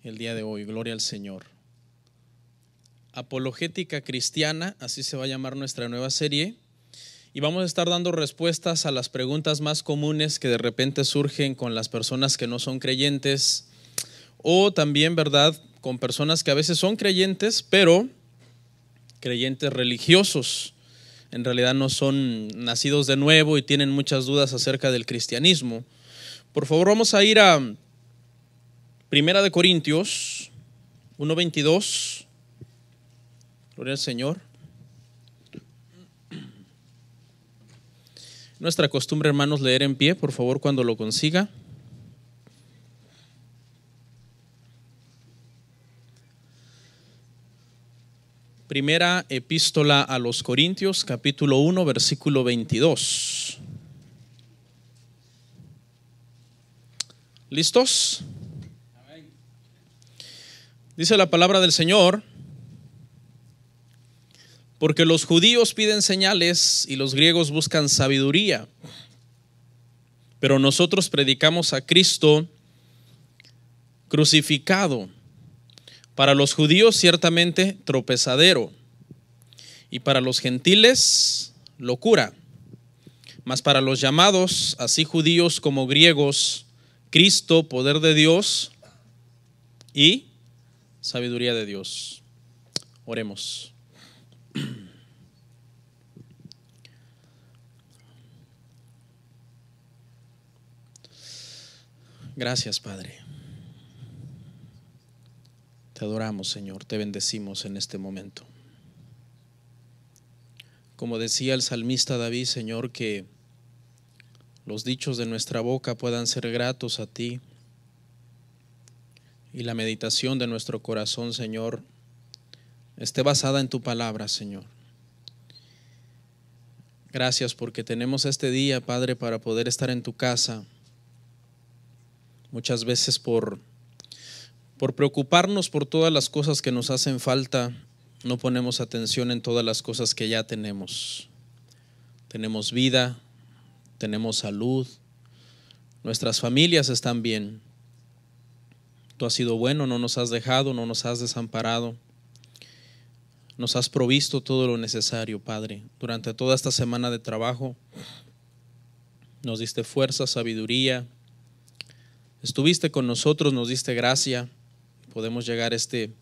el día de hoy. Gloria al Señor. Apologética cristiana, así se va a llamar nuestra nueva serie. Y vamos a estar dando respuestas a las preguntas más comunes que de repente surgen con las personas que no son creyentes, o también, ¿verdad?, con personas que a veces son creyentes, pero creyentes religiosos. En realidad no son nacidos de nuevo y tienen muchas dudas acerca del cristianismo. Por favor, vamos a ir a Primera de Corintios 1:22. Gloria al Señor. Nuestra costumbre, hermanos, leer en pie, por favor, cuando lo consiga. Primera epístola a los Corintios, capítulo 1, versículo 22. ¿Listos? Dice la palabra del Señor: porque los judíos piden señales y los griegos buscan sabiduría, pero nosotros predicamos a Cristo crucificado, para los judíos ciertamente tropezadero, y para los gentiles locura, mas para los llamados, así judíos como griegos, Cristo, poder de Dios y sabiduría de Dios. Oremos. Gracias, Padre. Te adoramos, Señor, te bendecimos en este momento. Como decía el salmista David, Señor, que los dichos de nuestra boca puedan ser gratos a ti y la meditación de nuestro corazón, Señor, esté basada en tu palabra, Señor. Gracias porque tenemos este día, Padre, para poder estar en tu casa. Muchas veces por preocuparnos por todas las cosas que nos hacen falta, no ponemos atención en todas las cosas que ya tenemos. Tenemos vida, tenemos salud, nuestras familias están bien. Tú has sido bueno, no nos has dejado, no nos has desamparado. Nos has provisto todo lo necesario, Padre. Durante toda esta semana de trabajo nos diste fuerza, sabiduría. Estuviste con nosotros, nos diste gracia. Podemos llegar este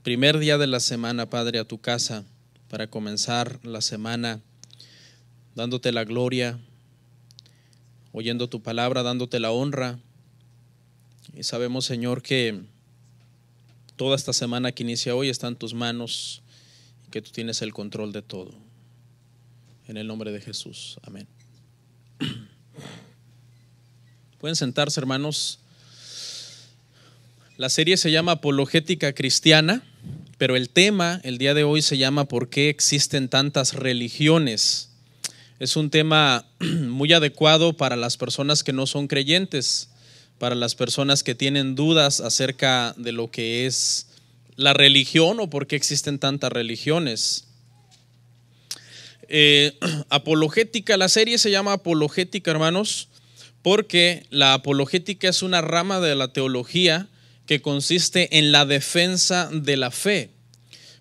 primer día de la semana, Padre, a tu casa para comenzar la semana dándote la gloria, oyendo tu palabra, dándote la honra. Y sabemos, Señor, que toda esta semana que inicia hoy está en tus manos y que tú tienes el control de todo. En el nombre de Jesús. Amén. Pueden sentarse, hermanos. La serie se llama Apologética Cristiana, pero el tema el día de hoy se llama ¿por qué existen tantas religiones? Es un tema muy adecuado para las personas que no son creyentes, para las personas que tienen dudas acerca de lo que es la religión o por qué existen tantas religiones. Apologética, la serie se llama Apologética, hermanos, porque la apologética es una rama de la teología que consiste en la defensa de la fe.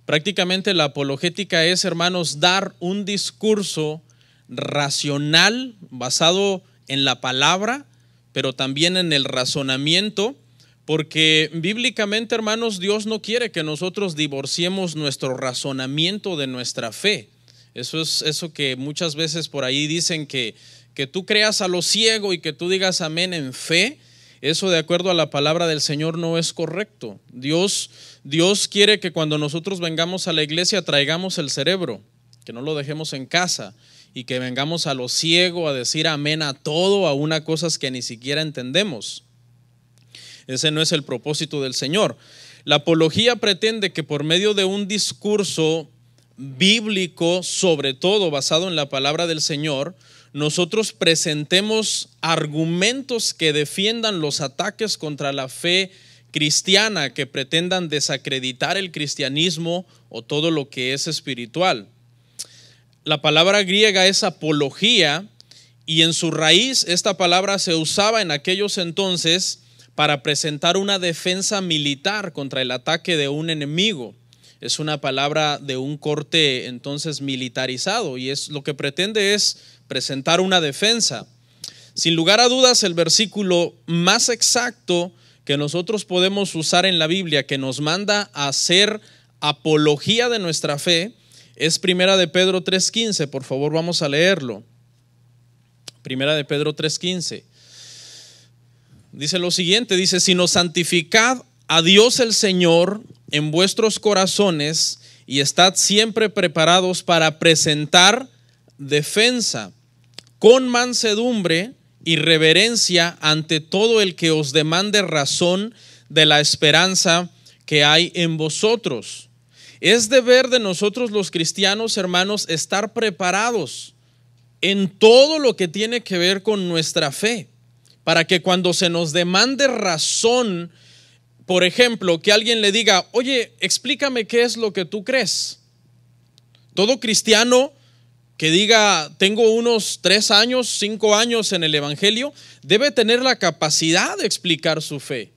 Prácticamente la apologética es, hermanos, dar un discurso racional basado en la palabra, pero también en el razonamiento, porque bíblicamente, hermanos, Dios no quiere que nosotros divorciemos nuestro razonamiento de nuestra fe. Eso es eso que muchas veces por ahí dicen que tú creas a lo ciego y que tú digas amén en fe. Eso, de acuerdo a la palabra del Señor, no es correcto. Dios quiere que cuando nosotros vengamos a la iglesia traigamos el cerebro, que no lo dejemos en casa y que vengamos a lo ciego a decir amén a todo, a una cosas que ni siquiera entendemos. Ese no es el propósito del Señor. La apología pretende que por medio de un discurso bíblico, sobre todo basado en la palabra del Señor, nosotros presentemos argumentos que defiendan los ataques contra la fe cristiana, que pretendan desacreditar el cristianismo o todo lo que es espiritual. La palabra griega es apología y en su raíz esta palabra se usaba en aquellos entonces para presentar una defensa militar contra el ataque de un enemigo. Es una palabra de un corte entonces militarizado y es lo que pretende es presentar una defensa. Sin lugar a dudas, el versículo más exacto que nosotros podemos usar en la Biblia, que nos manda a hacer apología de nuestra fe, es Primera de Pedro 3:15. Por favor, vamos a leerlo. Primera de Pedro 3:15. Dice lo siguiente, dice: sino santificad a Dios el Señor en vuestros corazones y estad siempre preparados para presentar defensa con mansedumbre y reverencia ante todo el que os demande razón de la esperanza que hay en vosotros. Es deber de nosotros los cristianos, hermanos, estar preparados en todo lo que tiene que ver con nuestra fe, para que cuando se nos demande razón, por ejemplo, que alguien le diga: oye, explícame qué es lo que tú crees. Todo cristiano que diga: tengo unos 3 años, 5 años en el evangelio, debe tener la capacidad de explicar su fe.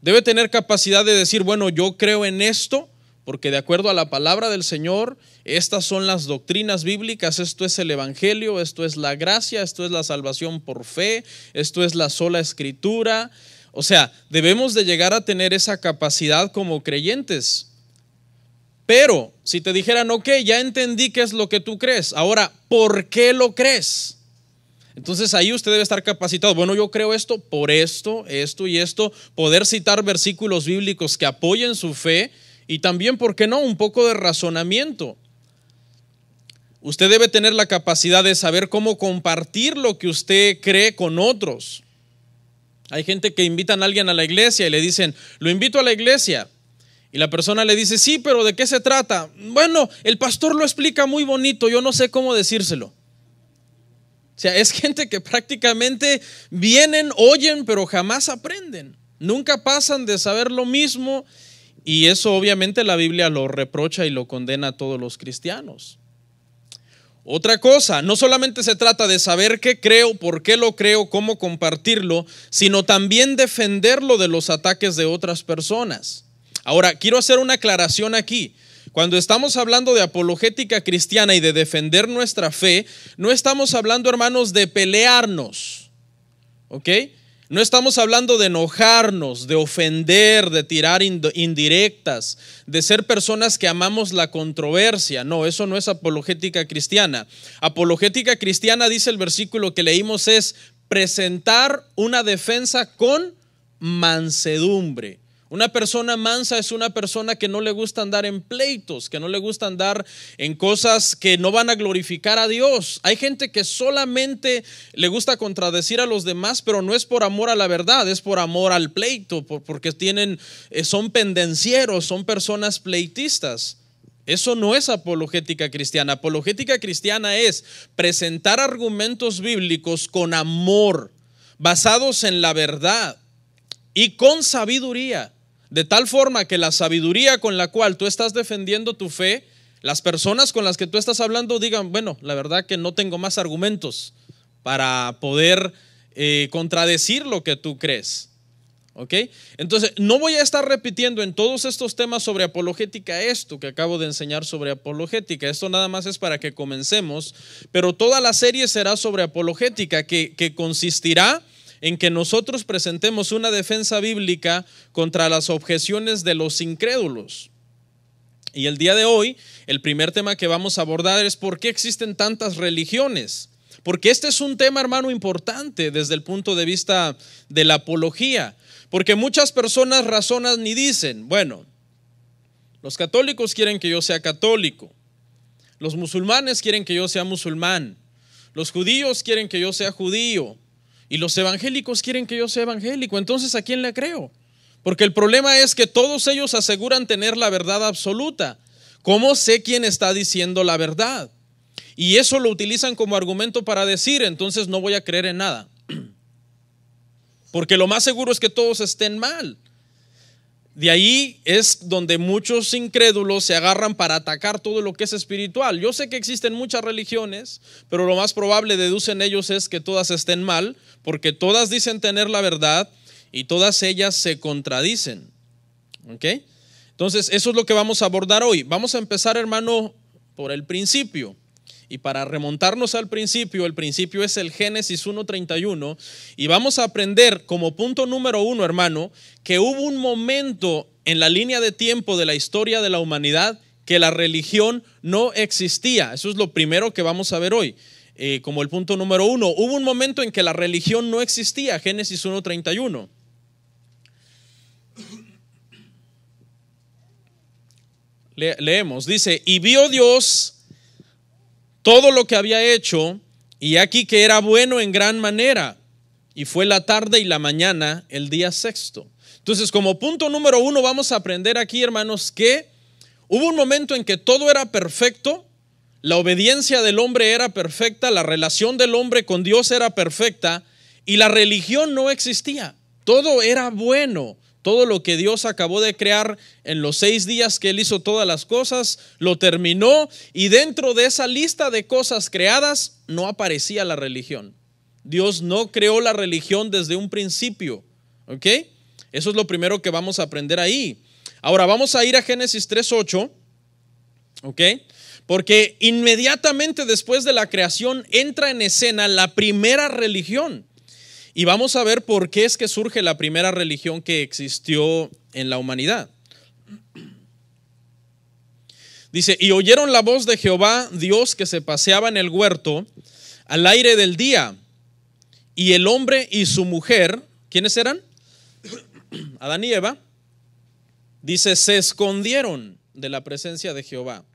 Debe tener capacidad de decir: bueno, yo creo en esto, porque de acuerdo a la palabra del Señor, estas son las doctrinas bíblicas, esto es el evangelio, esto es la gracia, esto es la salvación por fe, esto es la sola escritura. O sea, debemos de llegar a tener esa capacidad como creyentes. Pero si te dijeran: ok, ya entendí qué es lo que tú crees, ahora, ¿por qué lo crees? Entonces ahí usted debe estar capacitado. Bueno, yo creo esto por esto, esto y esto, poder citar versículos bíblicos que apoyen su fe y también, ¿por qué no?, un poco de razonamiento. Usted debe tener la capacidad de saber cómo compartir lo que usted cree con otros. Hay gente que invitan a alguien a la iglesia y le dicen: lo invito a la iglesia. Y la persona le dice: sí, pero ¿de qué se trata? Bueno, el pastor lo explica muy bonito, yo no sé cómo decírselo. O sea, es gente que prácticamente vienen, oyen, pero jamás aprenden. Nunca pasan de saber lo mismo, y eso obviamente la Biblia lo reprocha y lo condena a todos los cristianos. Otra cosa, no solamente se trata de saber qué creo, por qué lo creo, cómo compartirlo, sino también defenderlo de los ataques de otras personas. Ahora, quiero hacer una aclaración aquí. Cuando estamos hablando de apologética cristiana y de defender nuestra fe, no estamos hablando, hermanos, de pelearnos, ¿ok? No estamos hablando de enojarnos, de ofender, de tirar indirectas, de ser personas que amamos la controversia. No, eso no es apologética cristiana. Apologética cristiana, dice el versículo que leímos, es presentar una defensa con mansedumbre. Una persona mansa es una persona que no le gusta andar en pleitos, que no le gusta andar en cosas que no van a glorificar a Dios. Hay gente que solamente le gusta contradecir a los demás, pero no es por amor a la verdad, es por amor al pleito, porque son pendencieros, son personas pleitistas. Eso no es apologética cristiana. Apologética cristiana es presentar argumentos bíblicos con amor, basados en la verdad y con sabiduría. De tal forma que la sabiduría con la cual tú estás defendiendo tu fe, las personas con las que tú estás hablando digan: bueno, la verdad que no tengo más argumentos para poder contradecir lo que tú crees. ¿Ok? Entonces, no voy a estar repitiendo en todos estos temas sobre apologética esto que acabo de enseñar sobre apologética. Esto nada más es para que comencemos, pero toda la serie será sobre apologética, que consistirá en que nosotros presentemos una defensa bíblica contra las objeciones de los incrédulos. Y el día de hoy, el primer tema que vamos a abordar es: ¿por qué existen tantas religiones? Porque este es un tema, hermano, importante desde el punto de vista de la apología. Porque muchas personas razonan y dicen: bueno, los católicos quieren que yo sea católico, los musulmanes quieren que yo sea musulmán, los judíos quieren que yo sea judío, y los evangélicos quieren que yo sea evangélico. Entonces, ¿a quién le creo? Porque el problema es que todos ellos aseguran tener la verdad absoluta. ¿Cómo sé quién está diciendo la verdad? Y eso lo utilizan como argumento para decir: entonces no voy a creer en nada, porque lo más seguro es que todos estén mal. De ahí es donde muchos incrédulos se agarran para atacar todo lo que es espiritual. Yo sé que existen muchas religiones, pero lo más probable, deducen ellos, es que todas estén mal, porque todas dicen tener la verdad y todas ellas se contradicen. ¿Ok? Entonces, eso es lo que vamos a abordar hoy. Vamos a empezar, hermano, por el principio. Y para remontarnos al principio, el principio es el Génesis 1:31, y vamos a aprender como punto número 1, hermano, que hubo un momento en la línea de tiempo de la historia de la humanidad que la religión no existía. Eso es lo primero que vamos a ver hoy, como el punto número 1. Hubo un momento en que la religión no existía, Génesis 1:31. Leemos, dice, y vio Dios todo lo que había hecho, y aquí que era bueno en gran manera, y fue la tarde y la mañana el día sexto. Entonces, como punto número 1, vamos a aprender aquí, hermanos, que hubo un momento en que todo era perfecto, la obediencia del hombre era perfecta, la relación del hombre con Dios era perfecta, y la religión no existía. Todo era bueno. Todo lo que Dios acabó de crear en los 6 días que Él hizo todas las cosas, lo terminó, y dentro de esa lista de cosas creadas no aparecía la religión. Dios no creó la religión desde un principio. ¿Ok? Eso es lo primero que vamos a aprender ahí. Ahora vamos a ir a Génesis 3:8. ¿Ok? Porque inmediatamente después de la creación entra en escena la primera religión. Y vamos a ver por qué es que surge la primera religión que existió en la humanidad. Dice, y oyeron la voz de Jehová, Dios, que se paseaba en el huerto al aire del día. Y el hombre y su mujer, ¿quiénes eran? Adán y Eva. Dice, se escondieron de la presencia de Jehová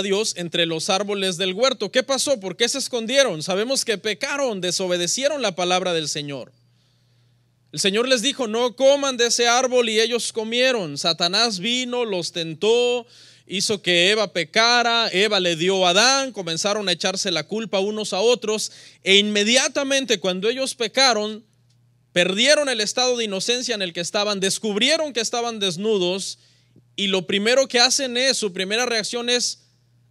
Dios entre los árboles del huerto. ¿Qué pasó? ¿Por qué se escondieron? Sabemos que pecaron, desobedecieron la palabra del Señor. El Señor les dijo, no coman de ese árbol, y ellos comieron. Satanás vino, los tentó, hizo que Eva pecara, Eva le dio a Adán, comenzaron a echarse la culpa unos a otros, e inmediatamente cuando ellos pecaron, perdieron el estado de inocencia en el que estaban, descubrieron que estaban desnudos. Y lo primero que hacen su primera reacción es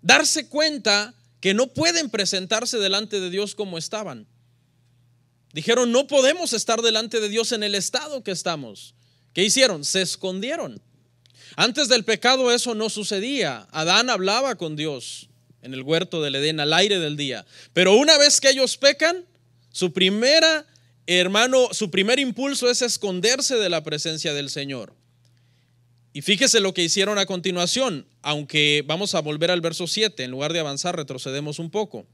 darse cuenta que no pueden presentarse delante de Dios como estaban. Dijeron, no podemos estar delante de Dios en el estado que estamos. ¿Qué hicieron? Se escondieron. Antes del pecado eso no sucedía. Adán hablaba con Dios en el huerto del Edén al aire del día. Pero una vez que ellos pecan, su primer impulso es esconderse de la presencia del Señor. Y fíjese lo que hicieron a continuación, aunque vamos a volver al verso 7, en lugar de avanzar retrocedemos un poco.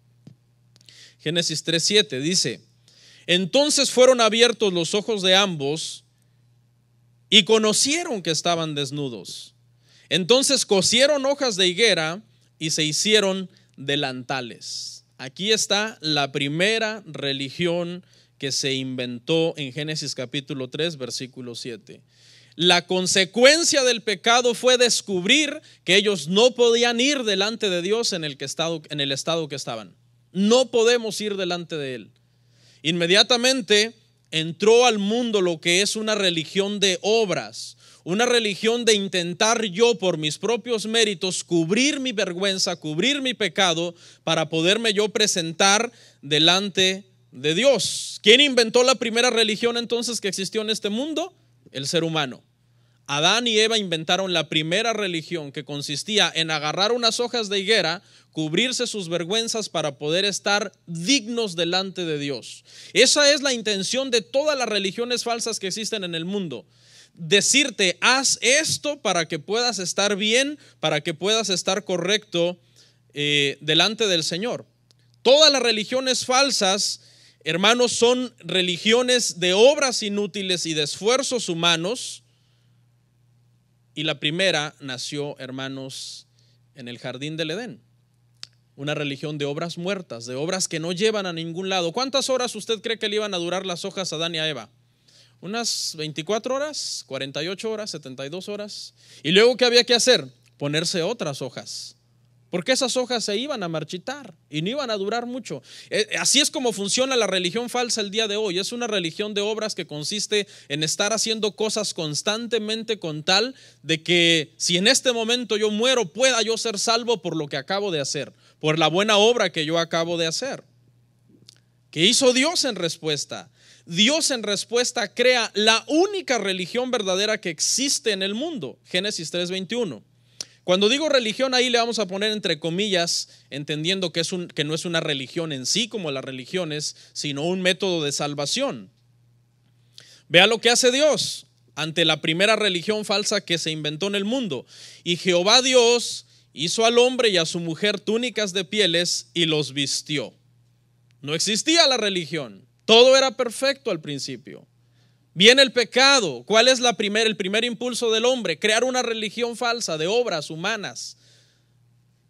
Génesis 3:7 dice, entonces fueron abiertos los ojos de ambos y conocieron que estaban desnudos. Entonces cosieron hojas de higuera y se hicieron delantales. Aquí está la primera religión que se inventó en Génesis capítulo 3, versículo 7. La consecuencia del pecado fue descubrir que ellos no podían ir delante de Dios en el estado que estaban. No podemos ir delante de Él. Inmediatamente entró al mundo lo que es una religión de obras, una religión de intentar yo por mis propios méritos cubrir mi vergüenza, cubrir mi pecado para poderme yo presentar delante de Dios. ¿Quién inventó la primera religión entonces que existió en este mundo? El ser humano. Adán y Eva inventaron la primera religión, que consistía en agarrar unas hojas de higuera, cubrirse sus vergüenzas para poder estar dignos delante de Dios. Esa es la intención de todas las religiones falsas que existen en el mundo. Decirte, haz esto para que puedas estar bien, para que puedas estar correcto delante del Señor. Todas las religiones falsas, hermanos, son religiones de obras inútiles y de esfuerzos humanos. Y la primera nació, hermanos, en el jardín del Edén. Una religión de obras muertas, de obras que no llevan a ningún lado. ¿Cuántas horas usted cree que le iban a durar las hojas a Adán y a Eva? ¿Unas 24 horas? ¿48 horas? ¿72 horas? ¿Y luego qué había que hacer? Ponerse otras hojas. Porque esas hojas se iban a marchitar y no iban a durar mucho. Así es como funciona la religión falsa el día de hoy. Es una religión de obras que consiste en estar haciendo cosas constantemente con tal de que si en este momento yo muero, pueda yo ser salvo por lo que acabo de hacer, por la buena obra que yo acabo de hacer. ¿Qué hizo Dios en respuesta? Dios en respuesta crea la única religión verdadera que existe en el mundo. Génesis 3:21. Cuando digo religión, ahí le vamos a poner entre comillas, entendiendo que no es una religión en sí como las religiones, sino un método de salvación. Vea lo que hace Dios ante la primera religión falsa que se inventó en el mundo. Y Jehová Dios hizo al hombre y a su mujer túnicas de pieles y los vistió. No existía la religión, todo era perfecto al principio. Viene el pecado. ¿Cuál es el primer impulso del hombre? Crear una religión falsa de obras humanas,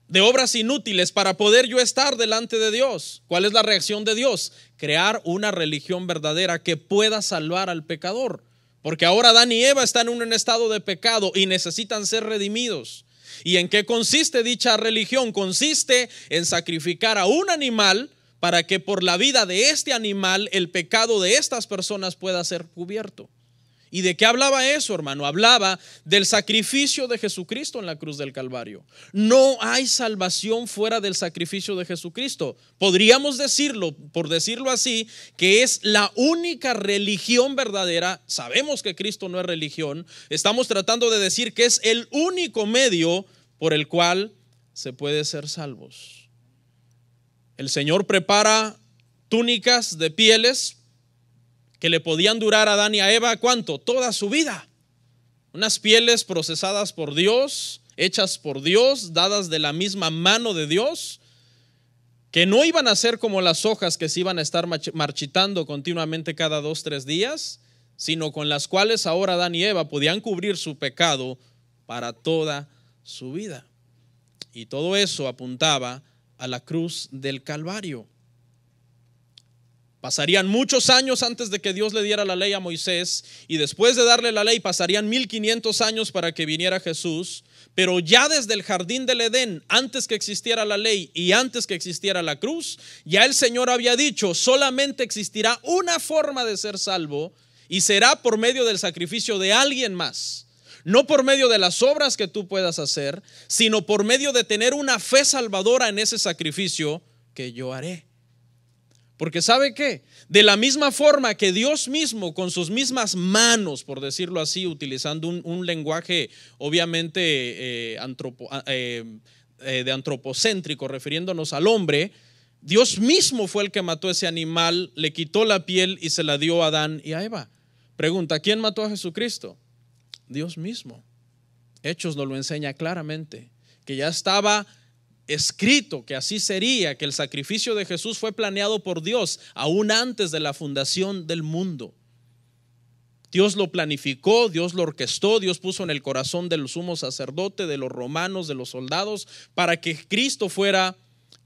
de obras inútiles para poder yo estar delante de Dios. ¿Cuál es la reacción de Dios? Crear una religión verdadera que pueda salvar al pecador. Porque ahora Adán y Eva están en un estado de pecado y necesitan ser redimidos. ¿Y en qué consiste dicha religión? Consiste en sacrificar a un animal para que por la vida de este animal el pecado de estas personas pueda ser cubierto. ¿Y de qué hablaba eso, hermano? Hablaba del sacrificio de Jesucristo en la cruz del Calvario. No hay salvación fuera del sacrificio de Jesucristo. Podríamos decirlo, por decirlo así, que es la única religión verdadera. Sabemos que Cristo no es religión. Estamos tratando de decir que es el único medio por el cual se puede ser salvos. El Señor prepara túnicas de pieles que le podían durar a Adán y a Eva, ¿cuánto? Toda su vida. Unas pieles procesadas por Dios, hechas por Dios, dadas de la misma mano de Dios, que no iban a ser como las hojas que se iban a estar marchitando continuamente cada 2-3 días, sino con las cuales ahora Adán y Eva podían cubrir su pecado para toda su vida. Y todo eso apuntaba a la cruz del Calvario. Pasarían muchos años antes de que Dios le diera la ley a Moisés, y después de darle la ley pasarían 1500 años para que viniera Jesús. Pero ya desde el jardín del Edén, antes que existiera la ley y antes que existiera la cruz, ya el Señor había dicho: solamente existirá una forma de ser salvo, y será por medio del sacrificio de alguien más. No por medio de las obras que tú puedas hacer, sino por medio de tener una fe salvadora en ese sacrificio que yo haré. Porque ¿sabe qué? De la misma forma que Dios mismo con sus mismas manos, por decirlo así, utilizando un lenguaje obviamente de antropocéntrico, refiriéndonos al hombre, Dios mismo fue el que mató ese animal, le quitó la piel y se la dio a Adán y a Eva. Pregunta: ¿quién mató a Jesucristo? Dios mismo. Hechos nos lo enseña claramente, que ya estaba escrito que así sería, que el sacrificio de Jesús fue planeado por Dios aún antes de la fundación del mundo. Dios lo planificó, Dios lo orquestó, Dios puso en el corazón del sumo sacerdote, de los romanos, de los soldados, para que Cristo fuera,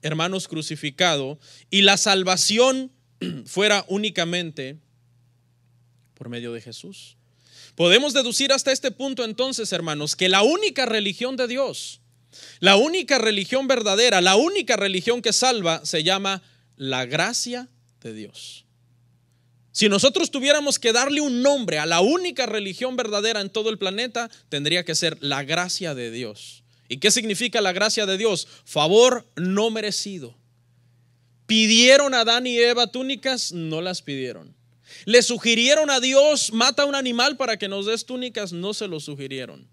hermanos, crucificado, y la salvación fuera únicamente por medio de Jesús. Podemos deducir hasta este punto entonces, hermanos, que la única religión de Dios, la única religión verdadera, la única religión que salva, se llama la gracia de Dios. Si nosotros tuviéramos que darle un nombre a la única religión verdadera en todo el planeta, tendría que ser la gracia de Dios. ¿Y qué significa la gracia de Dios? Favor no merecido. ¿Pidieron a Adán y Eva túnicas? No las pidieron. ¿Le sugirieron a Dios: mata a un animal para que nos des túnicas? No se lo sugirieron.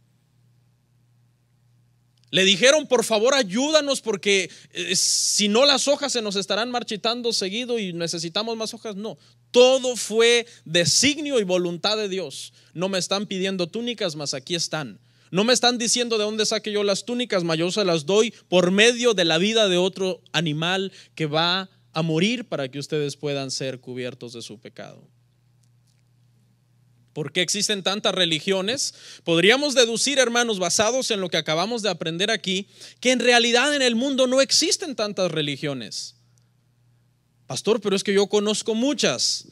Le dijeron: por favor ayúdanos porque si no las hojas se nos estarán marchitando seguido y necesitamos más hojas. No, todo fue designio y voluntad de Dios. No me están pidiendo túnicas, mas aquí están. No me están diciendo de dónde saque yo las túnicas, mas yo se las doy por medio de la vida de otro animal que va a morir para que ustedes puedan ser cubiertos de su pecado. ¿Por qué existen tantas religiones? Podríamos deducir, hermanos, basados en lo que acabamos de aprender aquí, que en realidad en el mundo no existen tantas religiones. Pastor, pero es que yo conozco muchas.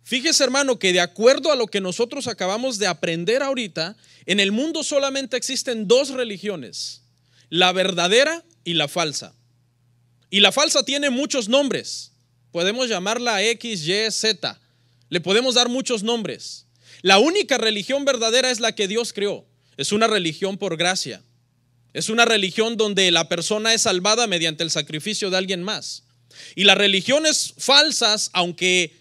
Fíjese, hermano, que de acuerdo a lo que nosotros acabamos de aprender ahorita, en el mundo solamente existen 2 religiones: la verdadera y la falsa. Y la falsa tiene muchos nombres. Podemos llamarla X, Y, Z. Le podemos dar muchos nombres. La única religión verdadera es la que Dios creó. Es una religión por gracia. Es una religión donde la persona es salvada mediante el sacrificio de alguien más. Y las religiones falsas, aunque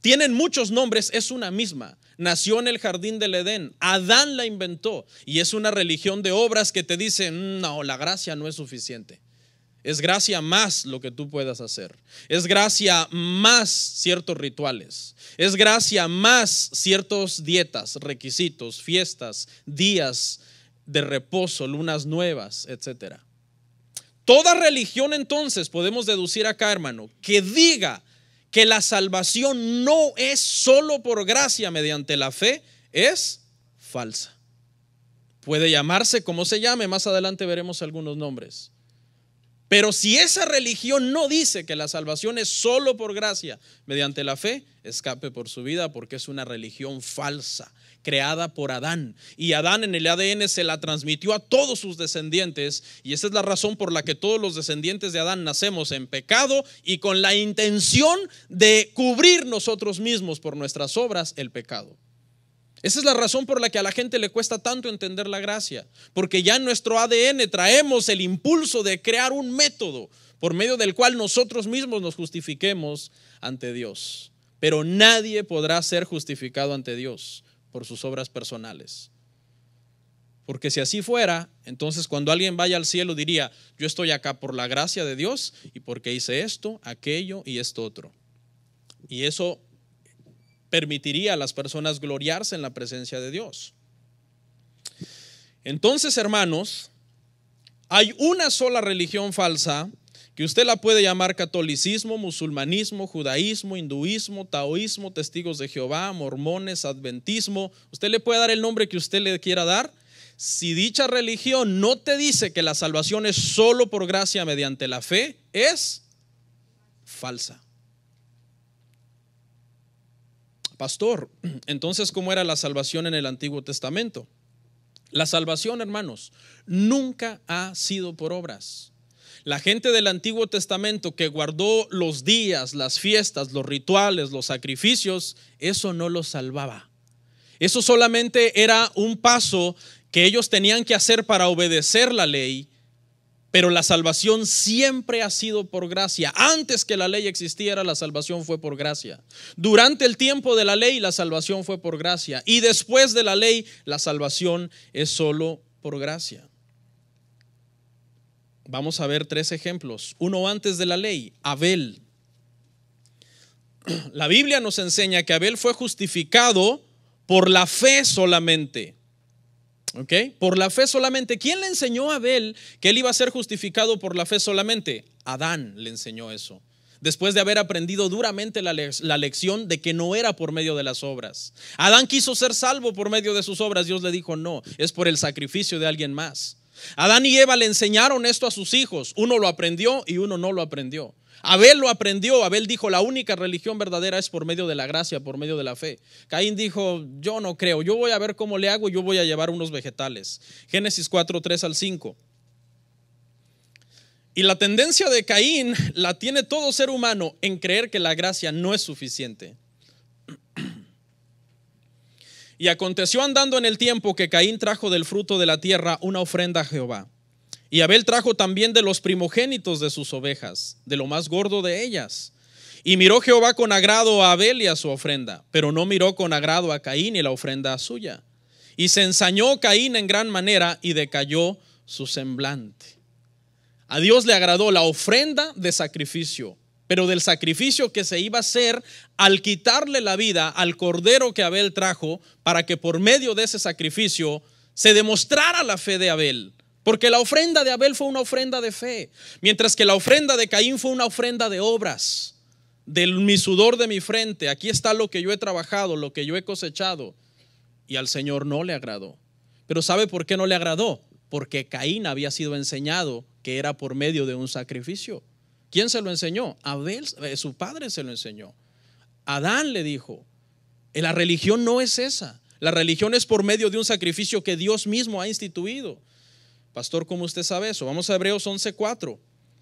tienen muchos nombres, es una misma. Nació en el jardín del Edén, Adán la inventó, y es una religión de obras que te dice, no, la gracia no es suficiente. Es gracia más lo que tú puedas hacer. Es gracia más ciertos rituales. Es gracia más ciertas dietas, requisitos, fiestas, días de reposo, lunas nuevas, etcétera. Toda religión entonces podemos deducir acá, hermano, que diga que la salvación no es solo por gracia mediante la fe, es falsa. Puede llamarse como se llame, más adelante veremos algunos nombres. Pero si esa religión no dice que la salvación es solo por gracia mediante la fe, escape por su vida, porque es una religión falsa, creada por Adán. Y Adán en el ADN se la transmitió a todos sus descendientes, y esa es la razón por la que todos los descendientes de Adán nacemos en pecado y con la intención de cubrir nosotros mismos por nuestras obras el pecado. Esa es la razón por la que a la gente le cuesta tanto entender la gracia, porque ya en nuestro ADN traemos el impulso de crear un método por medio del cual nosotros mismos nos justifiquemos ante Dios. Pero nadie podrá ser justificado ante Dios por sus obras personales. Porque si así fuera, entonces cuando alguien vaya al cielo diría, yo estoy acá por la gracia de Dios y porque hice esto, aquello y esto otro. Y eso permitiría a las personas gloriarse en la presencia de Dios. Entonces, hermanos, hay una sola religión falsa que usted la puede llamar catolicismo, musulmanismo, judaísmo, hinduismo, taoísmo, testigos de Jehová, mormones, adventismo. Usted le puede dar el nombre que usted le quiera dar. Si dicha religión no te dice que la salvación es solo por gracia mediante la fe, es falsa. Pastor, entonces, ¿cómo era la salvación en el Antiguo Testamento? La salvación, hermanos, nunca ha sido por obras. La gente del Antiguo Testamento que guardó los días, las fiestas, los rituales, los sacrificios, eso no los salvaba. Eso solamente era un paso que ellos tenían que hacer para obedecer la ley. Pero la salvación siempre ha sido por gracia. Antes que la ley existiera, la salvación fue por gracia. Durante el tiempo de la ley, la salvación fue por gracia. Y después de la ley, la salvación es solo por gracia. Vamos a ver 3 ejemplos. Uno antes de la ley, Abel. La Biblia nos enseña que Abel fue justificado por la fe solamente. ¿Okay? Por la fe solamente. ¿Quién le enseñó a Abel que él iba a ser justificado por la fe solamente? Adán le enseñó eso, después de haber aprendido duramente la lección de que no era por medio de las obras. Adán quiso ser salvo por medio de sus obras. Dios le dijo no, es por el sacrificio de alguien más. Adán y Eva le enseñaron esto a sus hijos. Uno lo aprendió y uno no lo aprendió. Abel lo aprendió. Abel dijo la única religión verdadera es por medio de la gracia, por medio de la fe. Caín dijo yo no creo, yo voy a ver cómo le hago, yo voy a llevar unos vegetales. Génesis 4, 3 al 5. Y la tendencia de Caín la tiene todo ser humano en creer que la gracia no es suficiente. Y aconteció andando en el tiempo que Caín trajo del fruto de la tierra una ofrenda a Jehová. Y Abel trajo también de los primogénitos de sus ovejas, de lo más gordo de ellas. Y miró Jehová con agrado a Abel y a su ofrenda, pero no miró con agrado a Caín y la ofrenda suya. Y se ensañó Caín en gran manera y decayó su semblante. A Dios le agradó la ofrenda de sacrificio, pero del sacrificio que se iba a hacer al quitarle la vida al cordero que Abel trajo, para que por medio de ese sacrificio se demostrara la fe de Abel. Porque la ofrenda de Abel fue una ofrenda de fe, mientras que la ofrenda de Caín fue una ofrenda de obras. De mi sudor de mi frente, aquí está lo que yo he trabajado, lo que yo he cosechado. Y al Señor no le agradó. Pero ¿sabe por qué no le agradó? Porque Caín había sido enseñado que era por medio de un sacrificio. ¿Quién se lo enseñó? Abel, su padre se lo enseñó. Adán le dijo, la religión no es esa. La religión es por medio de un sacrificio que Dios mismo ha instituido. Pastor, ¿cómo usted sabe eso? Vamos a Hebreos 11:4.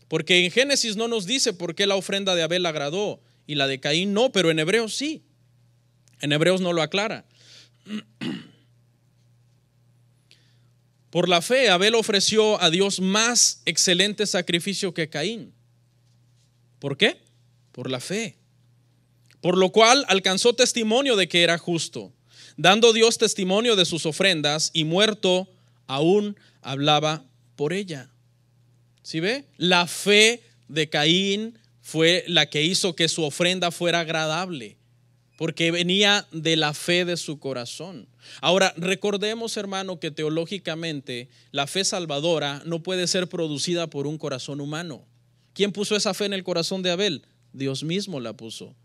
Porque en Génesis no nos dice por qué la ofrenda de Abel le agradó y la de Caín no, pero en Hebreos sí. En Hebreos no lo aclara. Por la fe, Abel ofreció a Dios más excelente sacrificio que Caín. ¿Por qué? Por la fe. por lo cual alcanzó testimonio de que era justo, dando Dios testimonio de sus ofrendas, y muerto aún hablaba por ella. ¿Sí ve? La fe de Caín fue la que hizo que su ofrenda fuera agradable, porque venía de la fe de su corazón. Ahora, recordemos, hermano, que teológicamente la fe salvadora no puede ser producida por un corazón humano. ¿Quién puso esa fe en el corazón de Abel? Dios mismo la puso.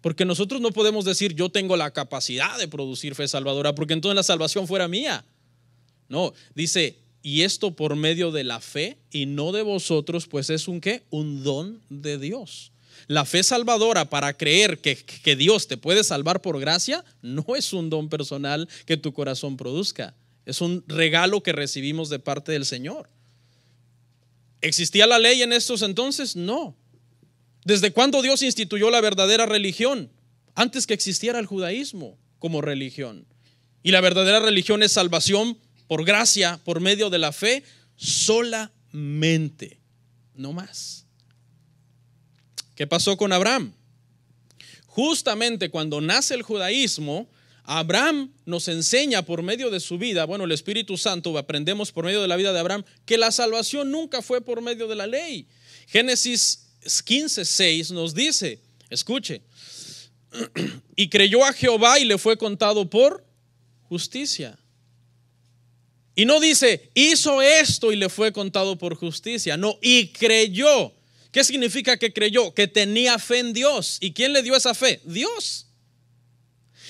Porque nosotros no podemos decir yo tengo la capacidad de producir fe salvadora, porque entonces la salvación fuera mía. No, dice, y esto por medio de la fe y no de vosotros, pues es un ¿qué? Un don de Dios. La fe salvadora, para creer que Dios te puede salvar por gracia, no es un don personal que tu corazón produzca. Es un regalo que recibimos de parte del Señor. ¿Existía la ley en estos entonces? No. ¿Desde cuándo Dios instituyó la verdadera religión? Antes que existiera el judaísmo como religión. Y la verdadera religión es salvación por gracia, por medio de la fe, solamente, no más. ¿Qué pasó con Abraham? Justamente cuando nace el judaísmo, Abraham nos enseña por medio de su vida, bueno, el Espíritu Santo, aprendemos por medio de la vida de Abraham, que la salvación nunca fue por medio de la ley. Génesis 15:6 nos dice, escuche, y creyó a Jehová y le fue contado por justicia. Y no dice, hizo esto y le fue contado por justicia. No, y creyó. ¿Qué significa que creyó? Que tenía fe en Dios. ¿Y quién le dio esa fe? Dios.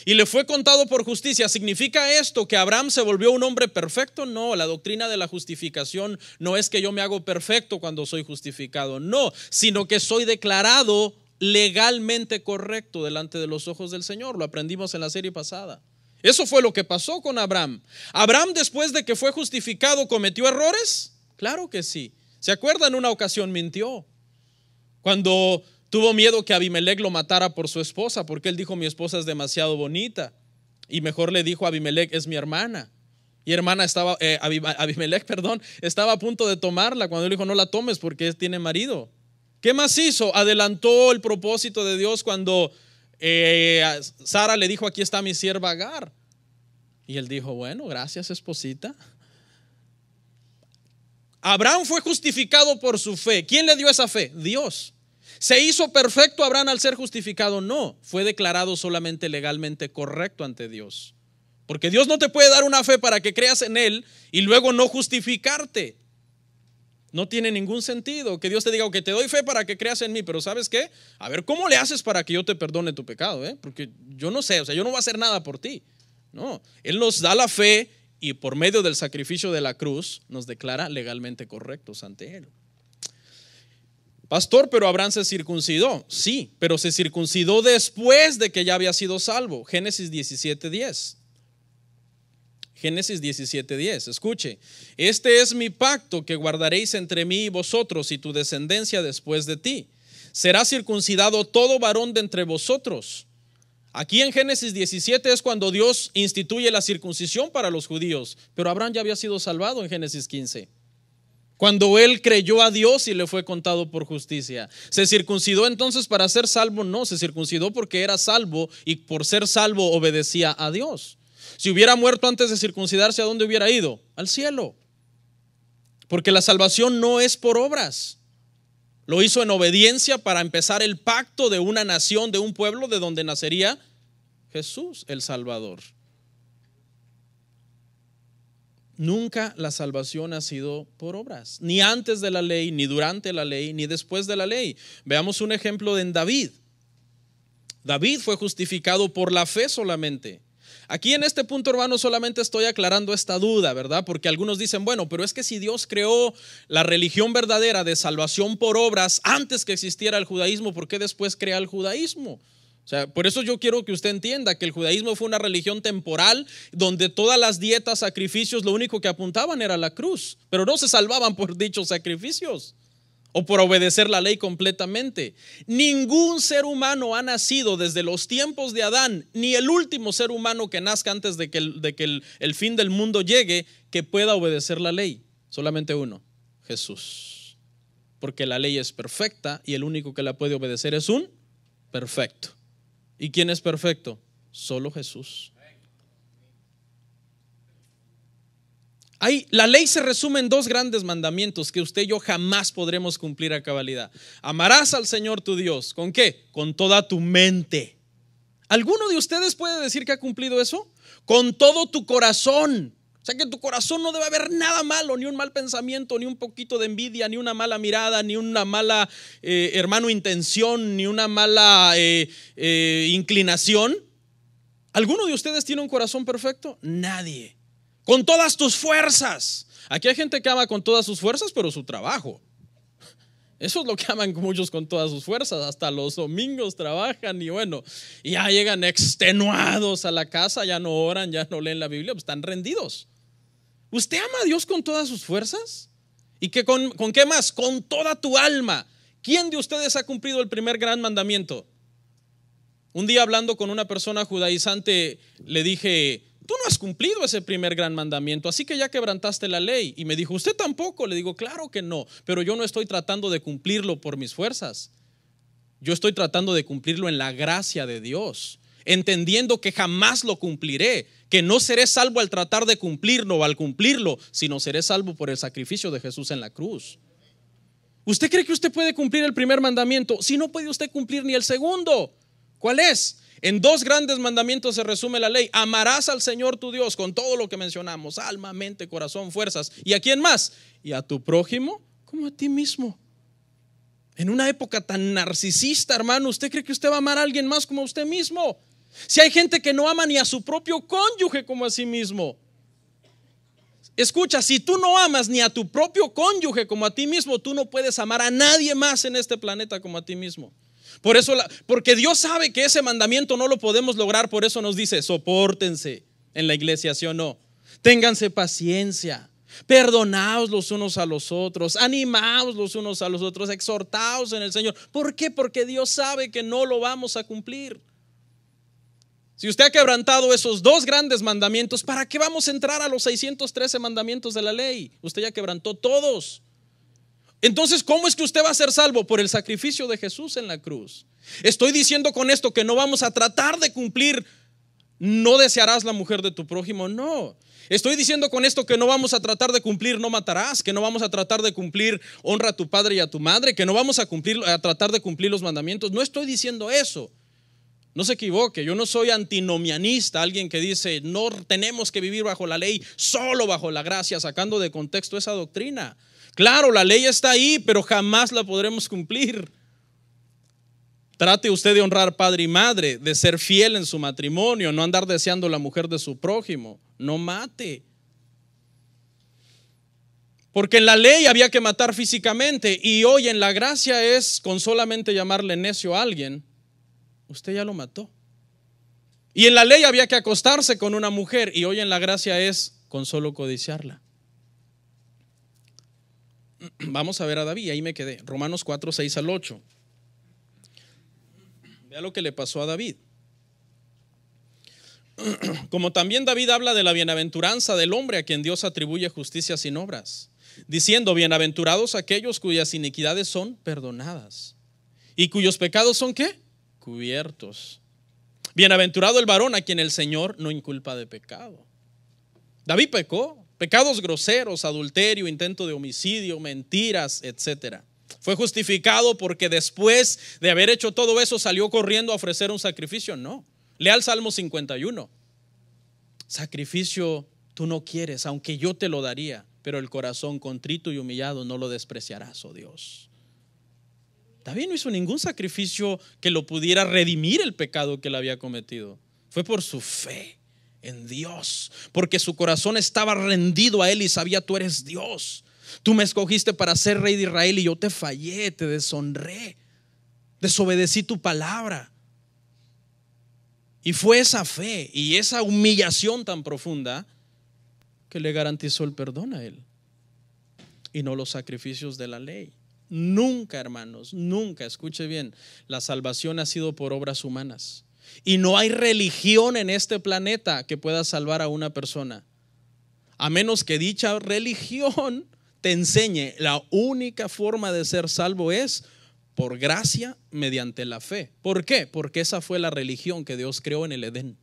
Y le fue contado por justicia. ¿Significa esto que Abraham se volvió un hombre perfecto? No, la doctrina de la justificación no es que yo me hago perfecto cuando soy justificado. No, sino que soy declarado legalmente correcto delante de los ojos del Señor. Lo aprendimos en la serie pasada. Eso fue lo que pasó con Abraham. Abraham, después de que fue justificado, ¿cometió errores? Claro que sí. ¿Se acuerdan? Una ocasión mintió cuando tuvo miedo que Abimelec lo matara por su esposa, porque él dijo, mi esposa es demasiado bonita, y mejor le dijo a Abimelec, es mi hermana. Y Abimelec, estaba a punto de tomarla cuando él dijo, no la tomes porque tiene marido. ¿Qué más hizo? Adelantó el propósito de Dios cuando Sara le dijo, aquí está mi sierva Agar. Y él dijo, bueno, gracias, esposita. Abraham fue justificado por su fe. ¿Quién le dio esa fe? Dios. ¿Se hizo perfecto Abraham al ser justificado? No, fue declarado solamente legalmente correcto ante Dios. Porque Dios no te puede dar una fe para que creas en Él y luego no justificarte. No tiene ningún sentido que Dios te diga, ok, te doy fe para que creas en mí, pero ¿sabes qué? A ver, ¿cómo le haces para que yo te perdone tu pecado? Porque yo no sé, yo no voy a hacer nada por ti. No, Él nos da la fe y por medio del sacrificio de la cruz nos declara legalmente correctos ante Él. Pastor, pero Abraham se circuncidó. Sí, pero se circuncidó después de que ya había sido salvo. Génesis 17:10. Génesis 17:10, escuche, este es mi pacto que guardaréis entre mí y vosotros y tu descendencia después de ti. Será circuncidado todo varón de entre vosotros. Aquí en Génesis 17 es cuando Dios instituye la circuncisión para los judíos, pero Abraham ya había sido salvado en Génesis 15. Cuando él creyó a Dios y le fue contado por justicia. ¿Se circuncidó entonces para ser salvo? No, se circuncidó porque era salvo y por ser salvo obedecía a Dios. Si hubiera muerto antes de circuncidarse, ¿a dónde hubiera ido? Al cielo. Porque la salvación no es por obras. Lo hizo en obediencia para empezar el pacto de una nación, de un pueblo de donde nacería Jesús, el Salvador. Nunca la salvación ha sido por obras, ni antes de la ley, ni durante la ley, ni después de la ley. Veamos un ejemplo en David. David fue justificado por la fe solamente. Aquí en este punto, hermano, solamente estoy aclarando esta duda, ¿verdad? Porque algunos dicen, bueno, pero es que si Dios creó la religión verdadera de salvación por obras antes que existiera el judaísmo, ¿por qué después crea el judaísmo? O sea, por eso yo quiero que usted entienda que el judaísmo fue una religión temporal donde todas las dietas, sacrificios, lo único que apuntaban era la cruz, pero no se salvaban por dichos sacrificios o por obedecer la ley completamente. Ningún ser humano ha nacido desde los tiempos de Adán, ni el último ser humano que nazca antes de que el fin del mundo llegue, que pueda obedecer la ley. Solamente uno, Jesús. Porque la ley es perfecta y el único que la puede obedecer es un perfecto. ¿Y quién es perfecto? Solo Jesús. La ley se resume en dos grandes mandamientos que usted y yo jamás podremos cumplir a cabalidad. Amarás al Señor tu Dios. ¿Con qué? Con toda tu mente. ¿Alguno de ustedes puede decir que ha cumplido eso? Con todo tu corazón. O sea que en tu corazón no debe haber nada malo, ni un mal pensamiento, ni un poquito de envidia, ni una mala mirada, ni una mala intención, ni una mala inclinación. ¿Alguno de ustedes tiene un corazón perfecto? Nadie. Con todas tus fuerzas. Aquí hay gente que ama con todas sus fuerzas, pero su trabajo. Eso es lo que aman muchos con todas sus fuerzas. Hasta los domingos trabajan y bueno, y ya llegan extenuados a la casa, ya no oran, ya no leen la Biblia, pues están rendidos. ¿Usted ama a Dios con todas sus fuerzas? ¿Y que con qué más? Con toda tu alma. ¿Quién de ustedes ha cumplido el primer gran mandamiento? Un día hablando con una persona judaizante le dije: tú no has cumplido ese primer gran mandamiento, así que ya quebrantaste la ley. Y me dijo: ¿usted tampoco? Le digo: claro que no, pero yo no estoy tratando de cumplirlo por mis fuerzas. Yo estoy tratando de cumplirlo en la gracia de Dios, entendiendo que jamás lo cumpliré, que no seré salvo al tratar de cumplirlo o al cumplirlo, sino seré salvo por el sacrificio de Jesús en la cruz. ¿Usted cree que usted puede cumplir el primer mandamiento? Si no puede usted cumplir ni el segundo. ¿Cuál es? En dos grandes mandamientos se resume la ley. Amarás al Señor tu Dios con todo lo que mencionamos: alma, mente, corazón, fuerzas. ¿Y a quién más? Y a tu prójimo como a ti mismo. En una época tan narcisista, hermano, ¿usted cree que usted va a amar a alguien más como a usted mismo? Si hay gente que no ama ni a su propio cónyuge como a sí mismo. Escucha, si tú no amas ni a tu propio cónyuge como a ti mismo, tú no puedes amar a nadie más en este planeta como a ti mismo. Por eso, porque Dios sabe que ese mandamiento no lo podemos lograr, por eso nos dice: sopórtense en la iglesia, ¿sí o no? Ténganse paciencia, perdonaos los unos a los otros, animaos los unos a los otros, exhortaos en el Señor. ¿Por qué? Porque Dios sabe que no lo vamos a cumplir. Si usted ha quebrantado esos dos grandes mandamientos, ¿para qué vamos a entrar a los 613 mandamientos de la ley? Usted ya quebrantó todos. Entonces, ¿cómo es que usted va a ser salvo? Por el sacrificio de Jesús en la cruz. Estoy diciendo con esto que no vamos a tratar de cumplir: no desearás la mujer de tu prójimo. No. Estoy diciendo con esto que no vamos a tratar de cumplir: no matarás. Que no vamos a tratar de cumplir: honra a tu padre y a tu madre. Que no vamos a tratar de cumplir los mandamientos. No estoy diciendo eso. No se equivoque, yo no soy antinomianista, alguien que dice no tenemos que vivir bajo la ley, solo bajo la gracia, sacando de contexto esa doctrina. Claro, la ley está ahí, pero jamás la podremos cumplir. Trate usted de honrar padre y madre, de ser fiel en su matrimonio, no andar deseando la mujer de su prójimo, no mate. Porque en la ley había que matar físicamente, y hoy en la gracia es con solamente llamarle necio a alguien, usted ya lo mató. Y en la ley había que acostarse con una mujer, y hoy en la gracia es con solo codiciarla. Vamos a ver a David, ahí me quedé. Romanos 4, 6 al 8. Vea lo que le pasó a David. Como también David habla de la bienaventuranza del hombre a quien Dios atribuye justicia sin obras, diciendo: bienaventurados aquellos cuyas iniquidades son perdonadas y cuyos pecados son ¿qué? Cubiertos. Bienaventurado el varón a quien el Señor no inculpa de pecado. David pecó, pecados groseros, adulterio, intento de homicidio, mentiras, etcétera. ¿Fue justificado porque después de haber hecho todo eso salió corriendo a ofrecer un sacrificio? No. Lea el Salmo 51. Sacrificio tú no quieres, aunque yo te lo daría, pero el corazón contrito y humillado no lo despreciarás, oh Dios. David no hizo ningún sacrificio que lo pudiera redimir el pecado que él había cometido. Fue por su fe en Dios, porque su corazón estaba rendido a él y sabía: tú eres Dios, tú me escogiste para ser rey de Israel y yo te fallé, te deshonré, desobedecí tu palabra. Y fue esa fe y esa humillación tan profunda que le garantizó el perdón a él y no los sacrificios de la ley. Nunca, hermanos, nunca, escuche bien, la salvación ha sido por obras humanas. Y no hay religión en este planeta que pueda salvar a una persona, a menos que dicha religión te enseñe la única forma de ser salvo es por gracia mediante la fe. ¿Por qué? Porque esa fue la religión que Dios creó en el Edén.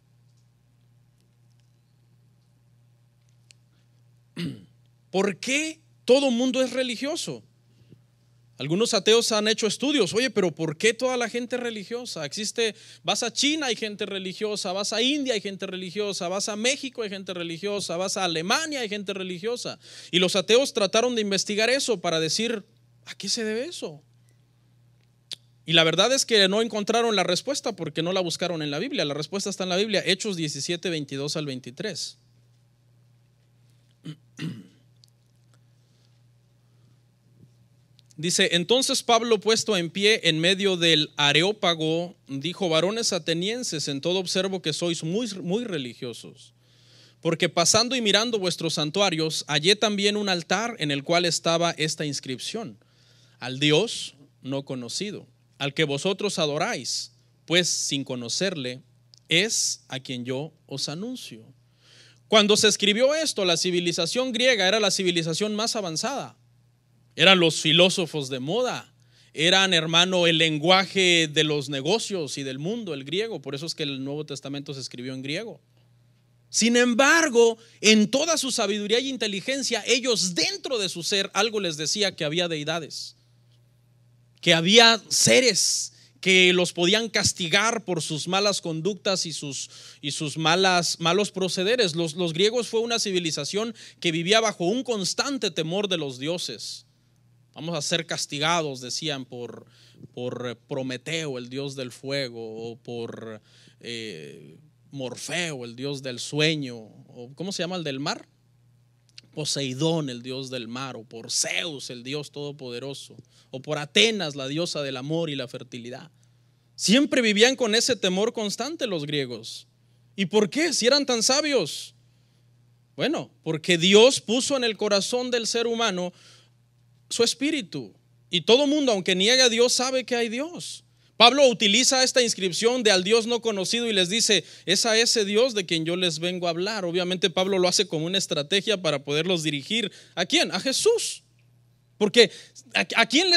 ¿Por qué todo mundo es religioso? Algunos ateos han hecho estudios. Oye, pero ¿por qué toda la gente es religiosa? Vas a China, hay gente religiosa, vas a India, hay gente religiosa, vas a México, hay gente religiosa, vas a Alemania, hay gente religiosa. Y los ateos trataron de investigar eso para decir, ¿a qué se debe eso? Y la verdad es que no encontraron la respuesta porque no la buscaron en la Biblia. La respuesta está en la Biblia, Hechos 17, 22 al 23. Dice: entonces Pablo, puesto en pie en medio del Areópago, dijo: varones atenienses, en todo observo que sois muy religiosos, porque pasando y mirando vuestros santuarios, hallé también un altar en el cual estaba esta inscripción: al Dios no conocido, al que vosotros adoráis, pues sin conocerle, es a quien yo os anuncio. Cuando se escribió esto, la civilización griega era la civilización más avanzada. Eran los filósofos de moda, eran, hermano, el lenguaje de los negocios y del mundo, el griego. Por eso es que el Nuevo Testamento se escribió en griego. Sin embargo, en toda su sabiduría y inteligencia, ellos dentro de su ser, algo les decía que había deidades, que había seres que los podían castigar por sus malas conductas y sus malos procederes. Los griegos fue una civilización que vivía bajo un constante temor de los dioses. Vamos a ser castigados, decían, por Prometeo, el dios del fuego, o por Morfeo, el dios del sueño, o ¿cómo se llama el del mar? Poseidón, el dios del mar, o por Zeus, el dios todopoderoso, o por Atenas, la diosa del amor y la fertilidad. Siempre vivían con ese temor constante los griegos. ¿Y por qué? Si eran tan sabios. Bueno, porque Dios puso en el corazón del ser humano su espíritu, y todo mundo, aunque niegue a Dios, sabe que hay Dios. Pablo utiliza esta inscripción de al Dios no conocido y les dice: es a ese Dios de quien yo les vengo a hablar. Obviamente Pablo lo hace como una estrategia para poderlos dirigir. ¿A quién? A Jesús. Porque ¿a quién